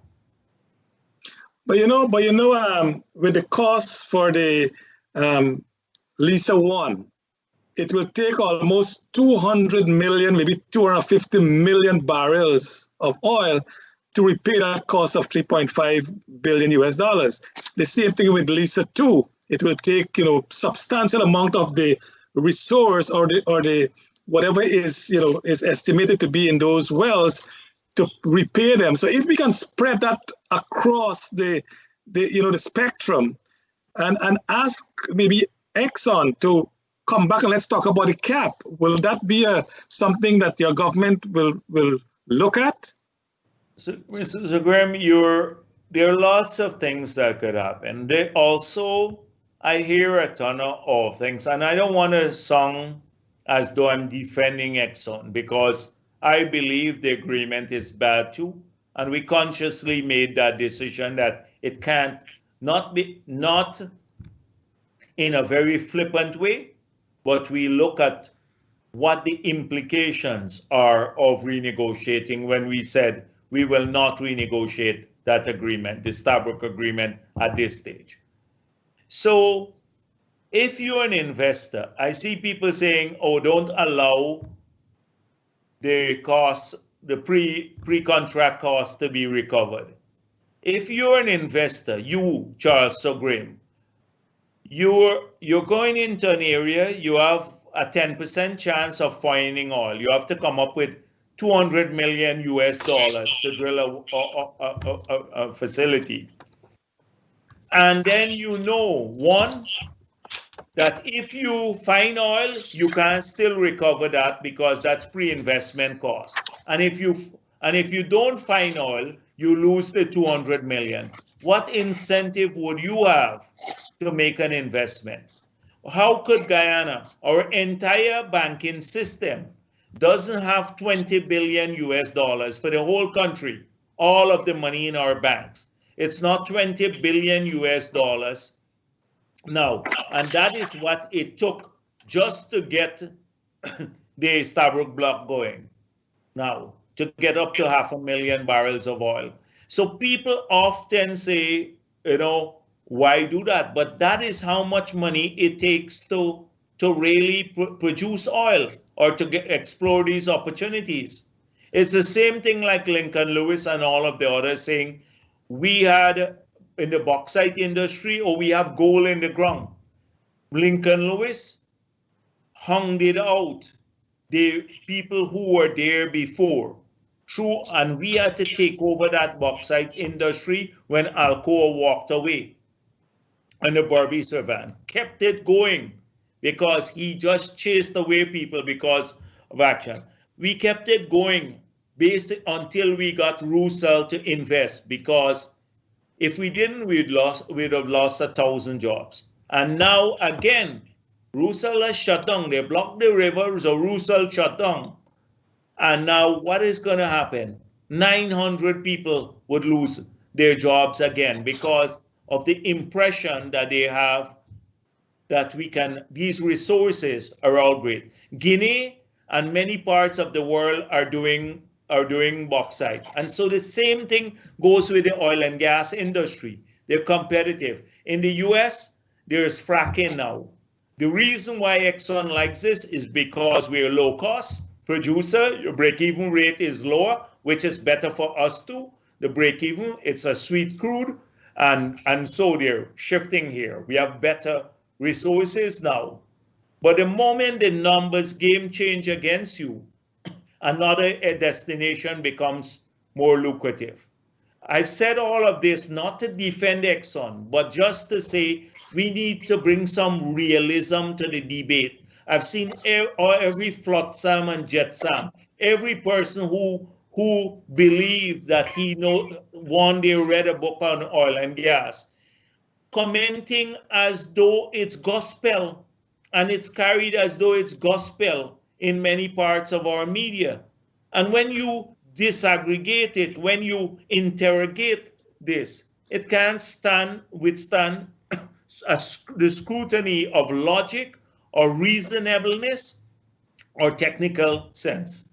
But with the cost for the Liza 1, it will take almost 200 million, maybe 250 million barrels of oil to repay that cost of 3.5 billion US dollars. The same thing with Liza 2. It will take substantial amount of the resource or the whatever is estimated to be in those wells to repay them. So if we can spread that across the spectrum and ask maybe Exxon to come back and let's talk about the cap, will that be something that your government will look at? So Graham, there are lots of things that could happen. I hear a ton of things, and I don't want to sound as though I'm defending Exxon, because I believe the agreement is bad too, and we consciously made that decision that it can't not in a very flippant way, but we look at what the implications are of renegotiating when we said we will not renegotiate that agreement, the Stabroek agreement, at this stage. So if you're an investor, I see people saying, oh, don't allow the costs, the pre-contract costs to be recovered. If you're an investor, you, Charles Sogrim, you're going into an area, you have a 10% chance of finding oil. You have to come up with $200 million to drill a facility. And then you know, one, that if you find oil, you can still recover that because that's pre-investment cost. And if you don't find oil, you lose the 200 million. What incentive would you have to make an investment? How could Guyana, our entire banking system, doesn't have 20 billion for the whole country, all of the money in our banks? It's not 20 billion now, and that is what it took just to get the Stabroek block going now, to get up to 500,000 barrels of oil. So people often say, you know, why do that? But that is how much money it takes to really produce oil or to explore these opportunities. It's the same thing like Lincoln Lewis and all of the others saying, we had in the bauxite industry, or we have gold in the ground. Lincoln Lewis hung it out. The people who were there before, true, and we had to take over that bauxite industry when Alcoa walked away. And the Barbie Servan kept it going because he just chased away people because of action. We kept it going until we got Roussel to invest, because if we didn't, we'd have lost 1,000 jobs. And now again, Roussel has shut down. They blocked the river, so Roussel shut down. And now what is going to happen? 900 people would lose their jobs again because of the impression that they have that these resources are all great. Guinea and many parts of the world are doing bauxite. And so the same thing goes with the oil and gas industry. They're competitive. In the US, there's fracking now. The reason why Exxon likes this is because we're a low cost producer. Your break-even rate is lower, which is better for us too. The break-even, it's a sweet crude. And so they're shifting here. We have better resources now. But the moment the numbers game change against you, another destination becomes more lucrative. I've said all of this not to defend Exxon, but just to say we need to bring some realism to the debate. I've seen every flotsam and jetsam, every person who believed that one day read a book on oil and gas, commenting as though it's gospel, and it's carried as though it's gospel in many parts of our media. And when you disaggregate it, when you interrogate this, it can't withstand the scrutiny of logic or reasonableness or technical sense.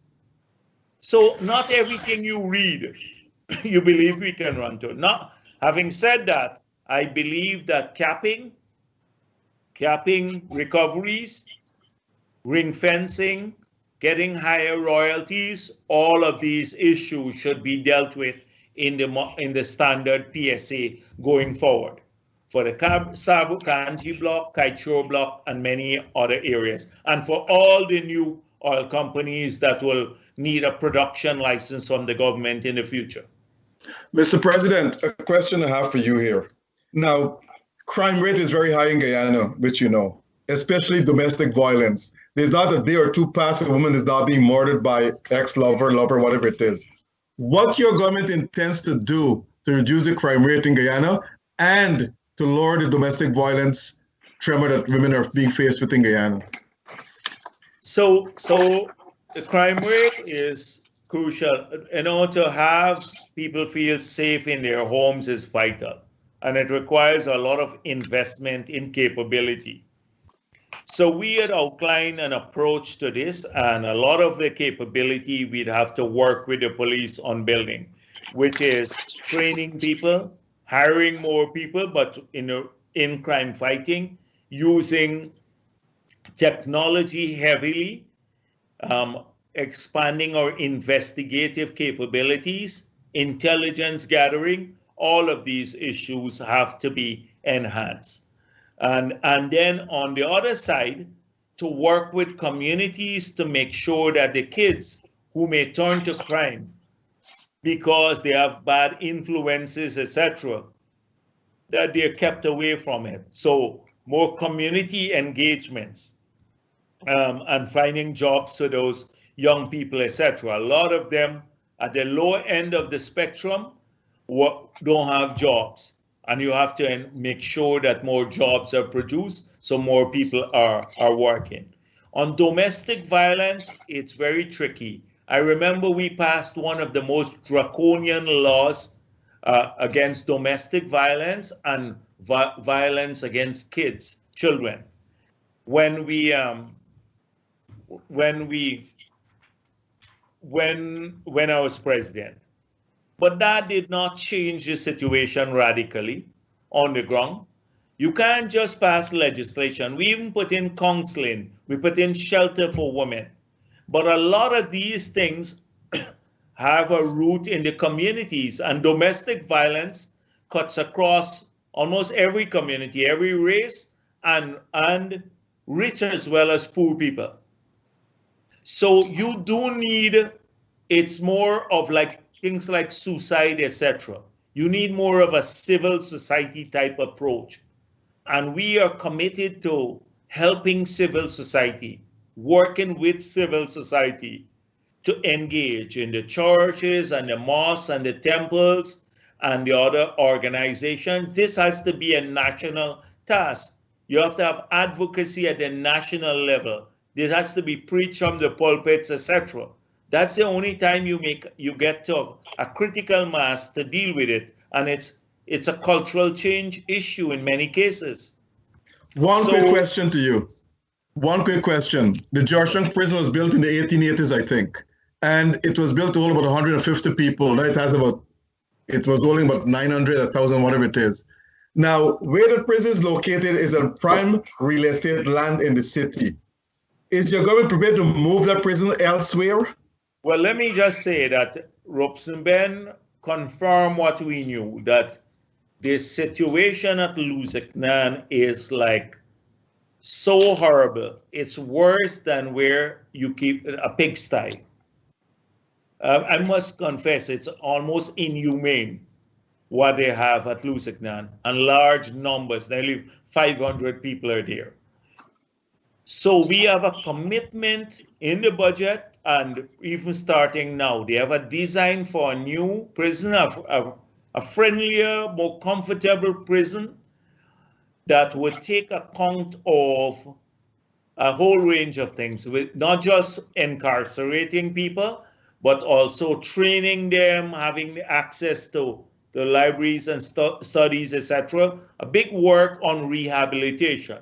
So not everything you read, you believe we can run to. Now, having said that, I believe that capping recoveries, ring fencing, getting higher royalties, all of these issues should be dealt with in the standard PSA going forward for the Stabroek, Kanji block, Kaieteur block, and many other areas. And for all the new oil companies that will need a production license from the government in the future. Mr. President, a question I have for you here. Now, crime rate is very high in Guyana, which you know, especially domestic violence. There's not a day or two past a woman is not being murdered by ex-lover, lover, whatever it is. What your government intends to do to reduce the crime rate in Guyana and to lower the domestic violence tremor that women are being faced with in Guyana? So the crime rate is crucial. In order to have people feel safe in their homes is vital, and it requires a lot of investment in capability. So we had outlined an approach to this, and a lot of the capability we'd have to work with the police on building, which is training people, hiring more people, but in crime fighting, using technology heavily, expanding our investigative capabilities, intelligence gathering. All of these issues have to be enhanced. And then on the other side, to work with communities to make sure that the kids who may turn to crime because they have bad influences, etc., that they're kept away from it. So more community engagements and finding jobs for those young people, etc. A lot of them at the lower end of the spectrum don't have jobs. And you have to make sure that more jobs are produced so more people are working. On domestic violence, it's very tricky. I remember we passed one of the most draconian laws against domestic violence and violence against children. When I was president. But that did not change the situation radically on the ground. You can't just pass legislation. We even put in counseling. We put in shelter for women. But a lot of these things have a root in the communities, and domestic violence cuts across almost every community, every race, and rich as well as poor people. So you do need, it's more of like things like suicide, etc. You need more of a civil society type approach. And we are committed to helping civil society, working with civil society to engage in the churches and the mosques and the temples and the other organizations. This has to be a national task. You have to have advocacy at the national level. This has to be preached from the pulpits, etc. That's the only time you get to a critical mass to deal with it, and it's a cultural change issue in many cases. Quick question to you. One quick question. The Georgetown prison was built in the 1880s, I think, and it was built to hold about 150 people. Now it was holding about 900, 1,000, whatever it is. Now, where the prison is located is on prime real estate land in the city. Is your government prepared to move that prison elsewhere? Well, let me just say that Robson-Ben confirmed what we knew, that the situation at Lusignan is like so horrible. It's worse than where you keep a pigsty. I must confess, it's almost inhumane what they have at Lusignan, and large numbers. They live 500 people are there. So we have a commitment in the budget, and even starting now, they have a design for a new prison, a friendlier, more comfortable prison that would take account of a whole range of things, with not just incarcerating people, but also training them, having access to the libraries and studies, etc. A big work on rehabilitation.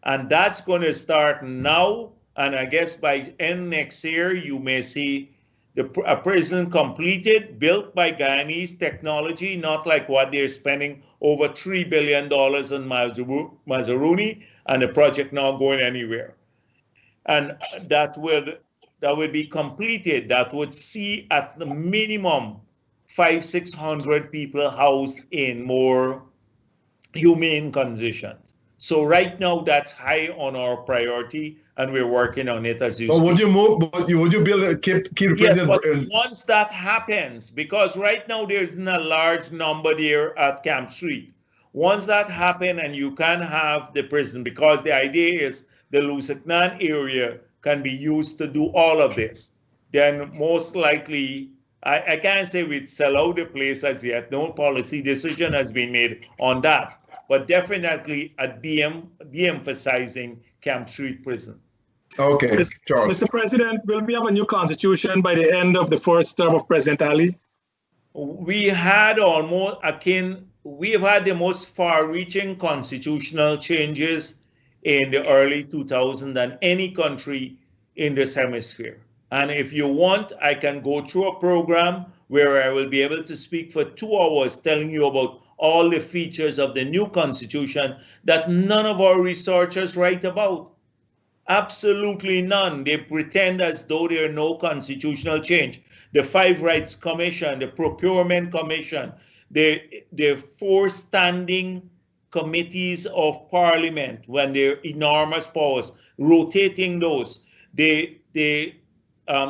And that's going to start now, and I guess by end next year, you may see a prison completed, built by Guyanese technology, not like what they're spending over $3 billion in Mazaruni, and the project not going anywhere. And that would be completed. That would see at the minimum 500-600 people housed in more humane conditions. So right now, that's high on our priority, and we're working on it as you speak. Would you build keep the prison? Yes, but once that happens, because right now there isn't a large number there at Camp Street. Once that happens, and you can have the prison, because the idea is the Lusignan area can be used to do all of this, then most likely, I can't say we'd sell out the place as yet. No policy decision has been made on that. But definitely de-emphasizing Camp Street Prison. Okay, Charles. Mr. President, will we have a new constitution by the end of the first term of President Ali? We had the most far-reaching constitutional changes in the early 2000s than any country in this hemisphere. And if you want, I can go through a program where I will be able to speak for 2 hours telling you about all the features of the new constitution that none of our researchers write about. Absolutely none. They pretend as though there are no constitutional change. The 5 Rights Commission, the Procurement Commission, the 4 standing committees of Parliament, when they're enormous powers, rotating those, the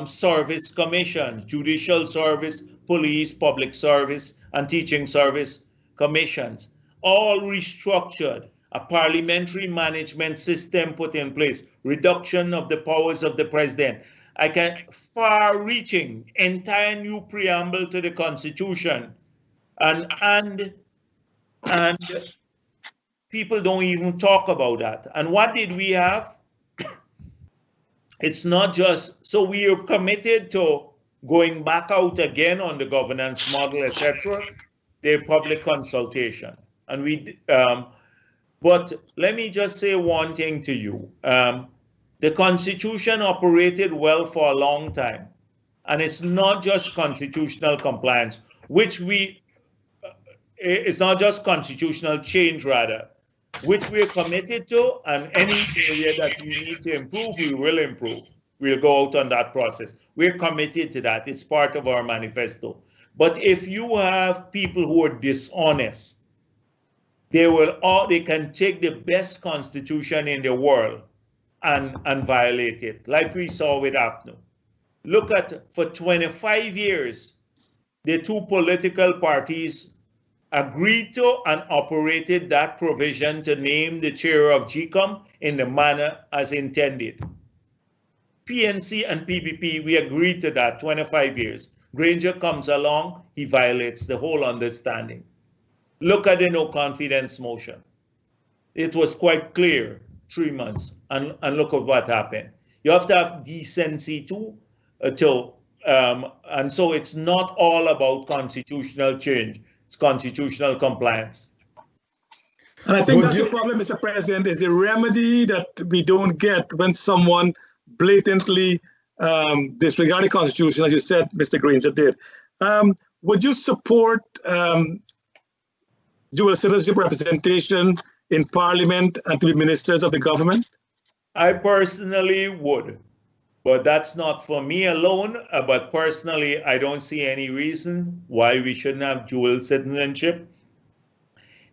Service Commission, Judicial Service, Police, Public Service, and Teaching Service Commissions, all restructured, a parliamentary management system put in place, reduction of the powers of the president, far-reaching, entire new preamble to the Constitution, and people don't even talk about that. And what did we have? It's not just, so we are committed to going back out again on the governance model, etc. The public consultation, and but let me just say one thing to you. The Constitution operated well for a long time, and it's not just constitutional compliance, it's not just constitutional change, rather, which we're committed to, and any area that we need to improve, we will improve. We'll go out on that process. We're committed to that. It's part of our manifesto. But if you have people who are dishonest, they can take the best constitution in the world and violate it, like we saw with APNU. Look at, for 25 years, the 2 political parties agreed to and operated that provision to name the chair of GCOM in the manner as intended. PNC and PPP, we agreed to that 25 years. Granger comes along, he violates the whole understanding. Look at the no confidence motion. It was quite clear, 3 months, and look at what happened. You have to have decency too, and so it's not all about constitutional change. It's constitutional compliance. And I think that's the problem, Mr. President, is the remedy that we don't get when someone blatantly disregard the Constitution, as you said, Mr. Granger did. Would you support dual citizenship representation in Parliament and to be ministers of the government? I personally would, but that's not for me alone. But personally, I don't see any reason why we shouldn't have dual citizenship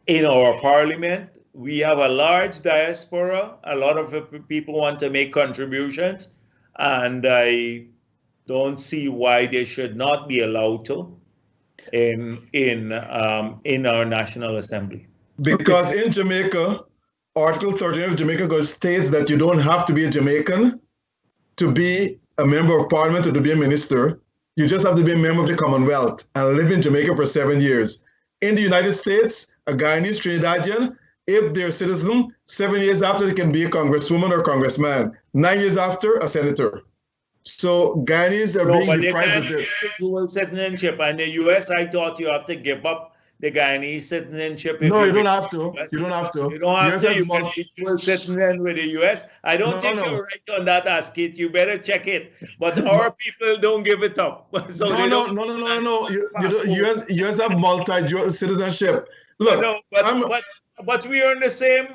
in our Parliament. We have a large diaspora. A lot of people want to make contributions, and I don't see why they should not be allowed to in our National Assembly. Because in Jamaica, Article 13 of Jamaica Code states that you don't have to be a Jamaican to be a member of Parliament or to be a minister. You just have to be a member of the Commonwealth and live in Jamaica for 7 years. In the United States, a Guyanese, Trinidadian, if they're a citizen, 7 years after they can be a congresswoman or congressman. 9 years after, a senator. So Guyanese are being deprived of this. Dual citizenship. And in the US, I thought you have to give up the Guyanese citizenship. No, you don't have to. You don't have to. You don't have to. You can be dual citizen with the US. I don't think you're right on that, Askit. You better check it. But our people don't give it up. So no. US have multi-dual citizenship. Look, no, but we're on the same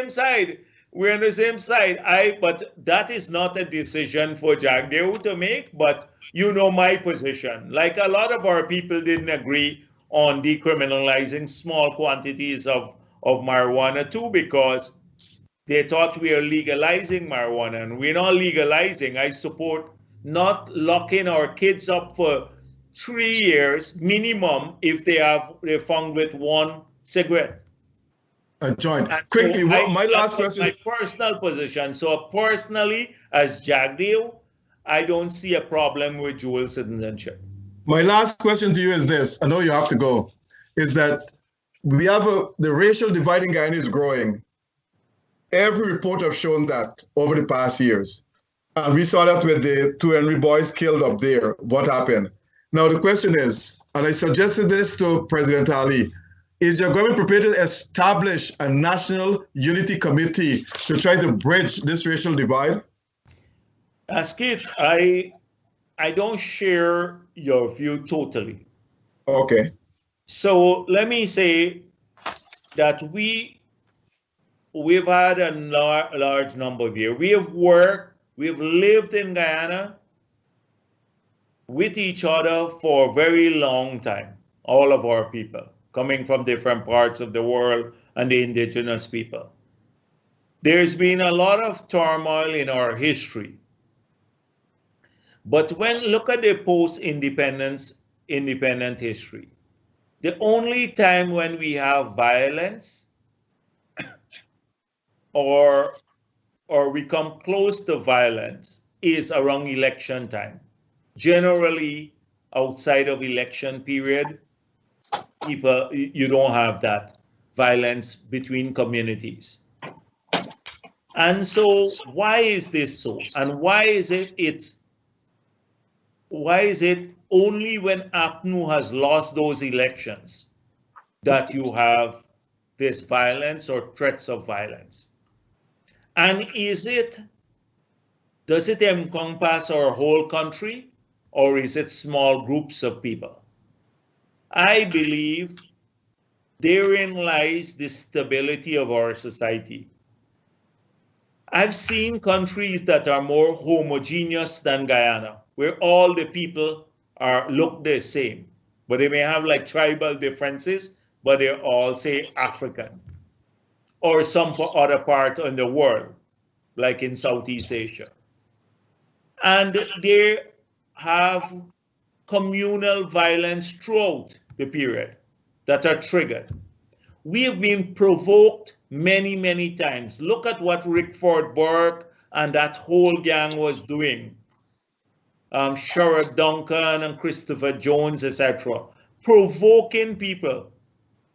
side. We're on the same side. But that is not a decision for Jagdeo to make. But you know my position. Like a lot of our people didn't agree on decriminalizing small quantities of marijuana too, because they thought we are legalizing marijuana, and we're not legalizing. I support not locking our kids up for 3 years minimum if they're found with 1 cigarette. A joint. Quickly, so my last question. My personal position. So personally, as Jagdeo, I don't see a problem with dual citizenship. My last question to you is this. I know you have to go. Is that we have the racial divide in Guyana is growing. Every report have shown that over the past years. And we saw that with the 2 Henry boys killed up there. What happened? Now the question is, and I suggested this to President Ali, is your government prepared to establish a national unity committee to try to bridge this racial divide? Askit, I don't share your view totally. Okay. So let me say that we've had a large number of years. We have worked, we've lived in Guyana with each other for a very long time, all of our people, coming from different parts of the world and the indigenous people. There's been a lot of turmoil in our history. But look at the post-independent history. The only time when we have violence or we come close to violence is around election time. Generally, outside of election period, you don't have that violence between communities. And so why is this so? And why is it only when APNU has lost those elections that you have this violence or threats of violence? And does it encompass our whole country, or is it small groups of people? I believe therein lies the stability of our society. I've seen countries that are more homogeneous than Guyana, where all the people look the same, but they may have like tribal differences, but they're all, say, African, or some other part in the world, like in Southeast Asia. And they have communal violence throughout the period that are triggered. We have been provoked many, many times. Look at what Rickford Burke and that whole gang was doing. Sherrod Duncan and Christopher Jones, etc. Provoking people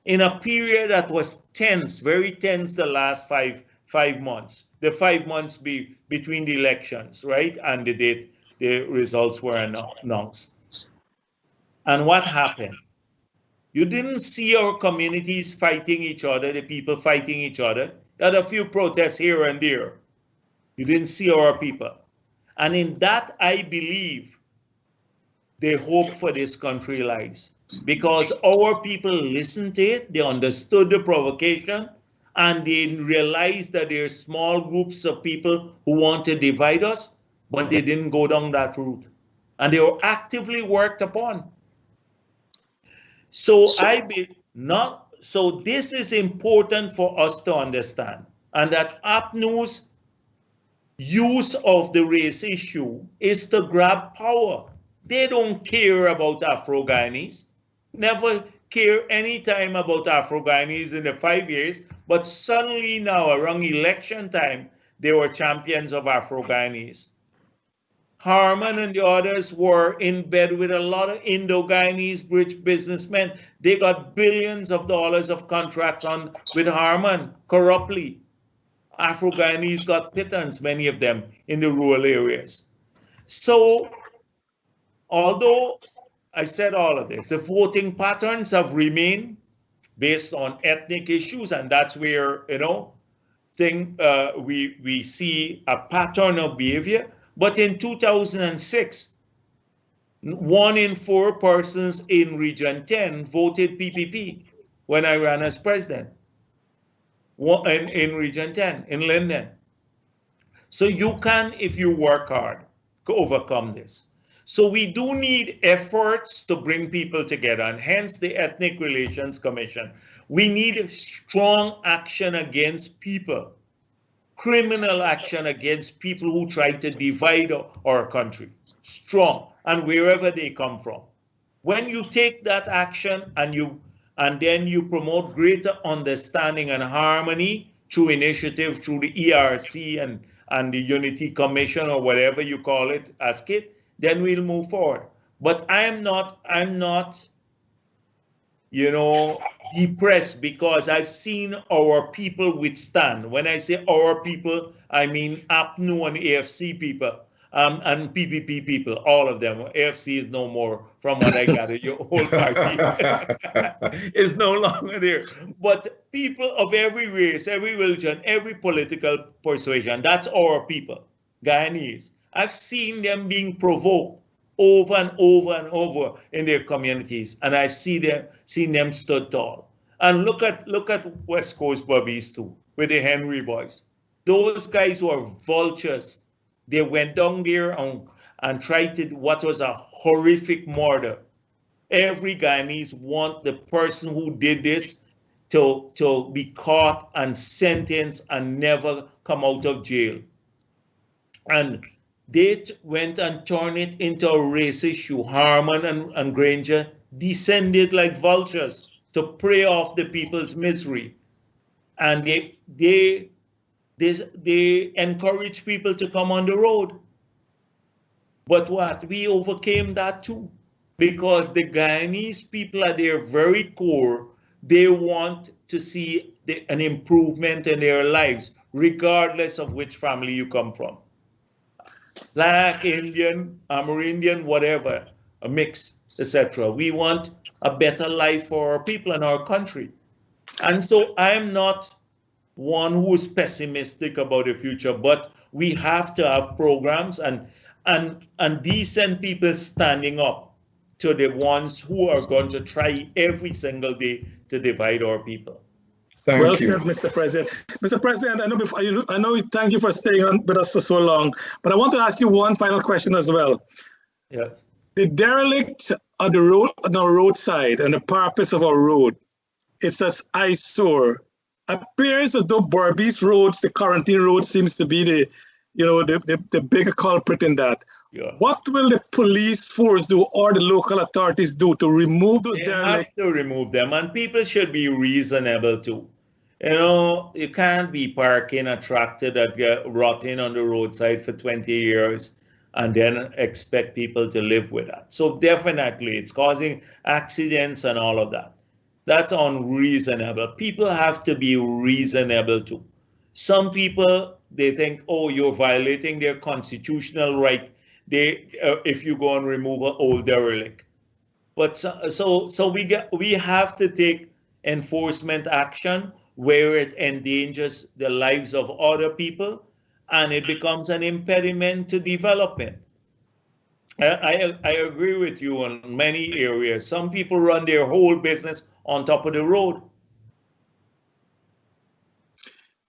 in a period that was tense, very tense the last five months. The 5 months between the elections, right? And the date the results were announced. And what happened? You didn't see our communities fighting each other, the people fighting each other. You had a few protests here and there. You didn't see our people. And in that, I believe the hope for this country lies. Because our people listened to it, they understood the provocation, and they realized that there are small groups of people who want to divide us, but they didn't go down that route. And they were actively worked upon. So this is important for us to understand, and that APNU's use of the race issue is to grab power. They don't care about Afro-Guyanese, never care any time about Afro-Guyanese in the 5 years, but suddenly now around election time, they were champions of Afro-Guyanese. Harman and the others were in bed with a lot of Indo-Guyanese rich businessmen. They got billions of dollars of contracts with Harman corruptly. Afro-Guyanese got pittance, many of them, in the rural areas. So, although I said all of this, the voting patterns have remained based on ethnic issues, and that's where, we see a pattern of behavior. But in 2006, 1 in 4 persons in Region 10 voted PPP when I ran as president. In Region 10, in Linden. So you can, if you work hard, overcome this. So we do need efforts to bring people together, and hence the Ethnic Relations Commission. We need strong action against people, criminal action against people who try to divide our country, strong, and wherever they come from. When you take that action and then you promote greater understanding and harmony through initiative, through the ERC and the Unity Commission or whatever you call it, ask it, then we'll move forward. But I'm not, depressed because I've seen our people withstand. When I say our people, I mean APNU and AFC people. and PPP people, all of them. AFC is no more, from what I gather. Your whole party is no longer there. But people of every race, every religion, every political persuasion, that's our people, Guyanese. I've seen them being provoked over and over and over in their communities, and I've seen them stood tall. And look at West Coast Bobbies too, with the Henry boys. Those guys were vultures. They went down there and tried to what was a horrific murder. Every Guyanese want the person who did this to be caught and sentenced and never come out of jail. And they went and turned it into a race issue. Harman and Granger descended like vultures to prey off the people's misery. And they encourage people to come on the road. But what? We overcame that too. Because the Guyanese people at their very core, they want to see an improvement in their lives, regardless of which family you come from. Black, Indian, Amerindian, whatever, a mix, etc. We want a better life for our people and our country. And so I'm not one who is pessimistic about the future, but we have to have programs and decent people standing up to the ones who are going to try every single day to divide our people. Thank well you. said, Mr. President. Mr. President, I know. Thank you for staying on with us for so long, but I want to ask you one final question as well. Yes. The derelict on the road, on our roadside, and the purpose of our road, it says eyesore. Appears as though Berbice roads, the quarantine road, seems to be the bigger culprit in that. Yeah. What will the police force do or the local authorities do to remove those derelicts? They have to remove them, and people should be reasonable too. You can't be parking a tractor that get rotting on the roadside for 20 years and then expect people to live with that. So definitely it's causing accidents and all of that. That's unreasonable. People have to be reasonable too. Some people, they think, oh, you're violating their constitutional right if you go and remove an old derelict. But so we have to take enforcement action where it endangers the lives of other people and it becomes an impediment to development. I agree with you on many areas. Some people run their whole business on top of the road.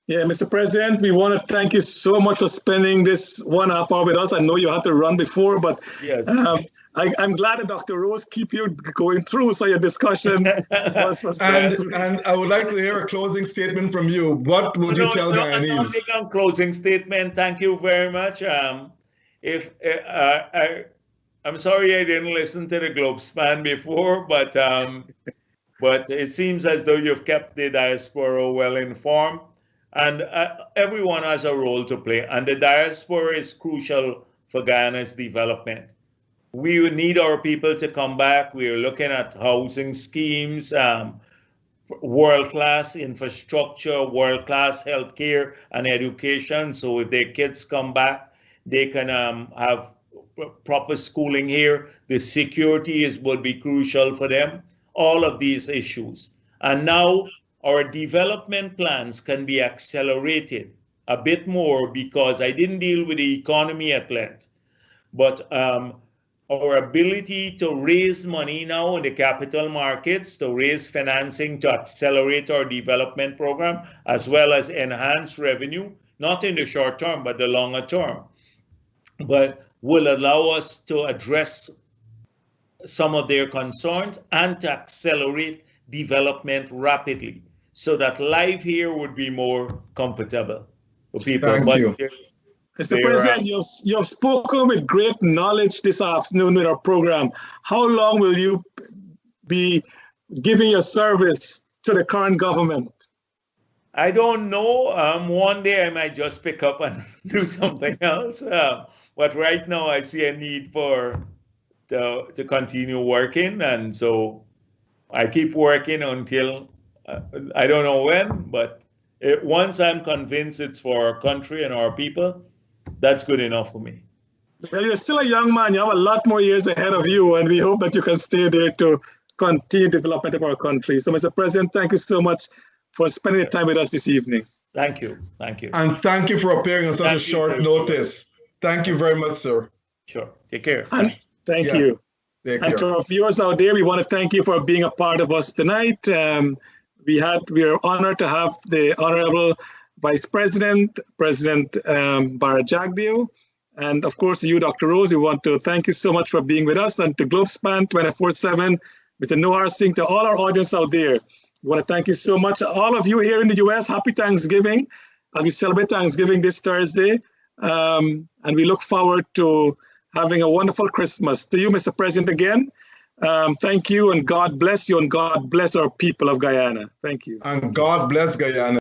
Yeah, Mr. President, we want to thank you so much for spending this 1.5 hour with us. I know you had to run before, but yes. I'm glad that Dr. Rose keep you going through, so your discussion was and I would like to hear a closing statement from you. What would you tell Guyanese? I'll take a closing statement. Thank you very much. I'm sorry I didn't listen to the Globe Span before, but it seems as though you've kept the diaspora well informed. And everyone has a role to play, and the diaspora is crucial for Guyana's development. We need our people to come back. We are looking at housing schemes, world-class infrastructure, world-class healthcare and education. So if their kids come back, they can have proper schooling here. The security would be crucial for them. All of these issues. And now our development plans can be accelerated a bit more because I didn't deal with the economy at length, but our ability to raise money now in the capital markets, to raise financing to accelerate our development program, as well as enhance revenue, not in the short term, but the longer term, but will allow us to address some of their concerns and to accelerate development rapidly, so that life here would be more comfortable for people. Thank you. Mr. President, you have spoken with great knowledge this afternoon with our program. How long will you be giving your service to the current government? I don't know. One day I might just pick up and do something else. But right now I see a need to continue working, and so I keep working until I don't know when, but once I'm convinced it's for our country and our people, that's good enough for me. Well, you're still a young man. You have a lot more years ahead of you, and we hope that you can stay there to continue development of our country. So, Mr. President, thank you so much for spending the time with us this evening. Thank you. Thank you. And thank you for appearing on such a short notice. Thank you very much, sir. Sure. Take care. And thank you. Take And care. to our viewers out there, we want to thank you for being a part of us tonight. We are honored to have the Honorable Vice President, President Bharrat Jagdeo, and of course you, Dr. Rose. We want to thank you so much for being with us, and to GlobeSpan 24/7, Mr. Nohar Singh, to all our audience out there. We want to thank you so much. All of you here in the US, happy Thanksgiving as we celebrate Thanksgiving this Thursday. And we look forward to having a wonderful Christmas. To you, Mr. President, again, thank you, and God bless you, and God bless our people of Guyana. Thank you. And God bless Guyana.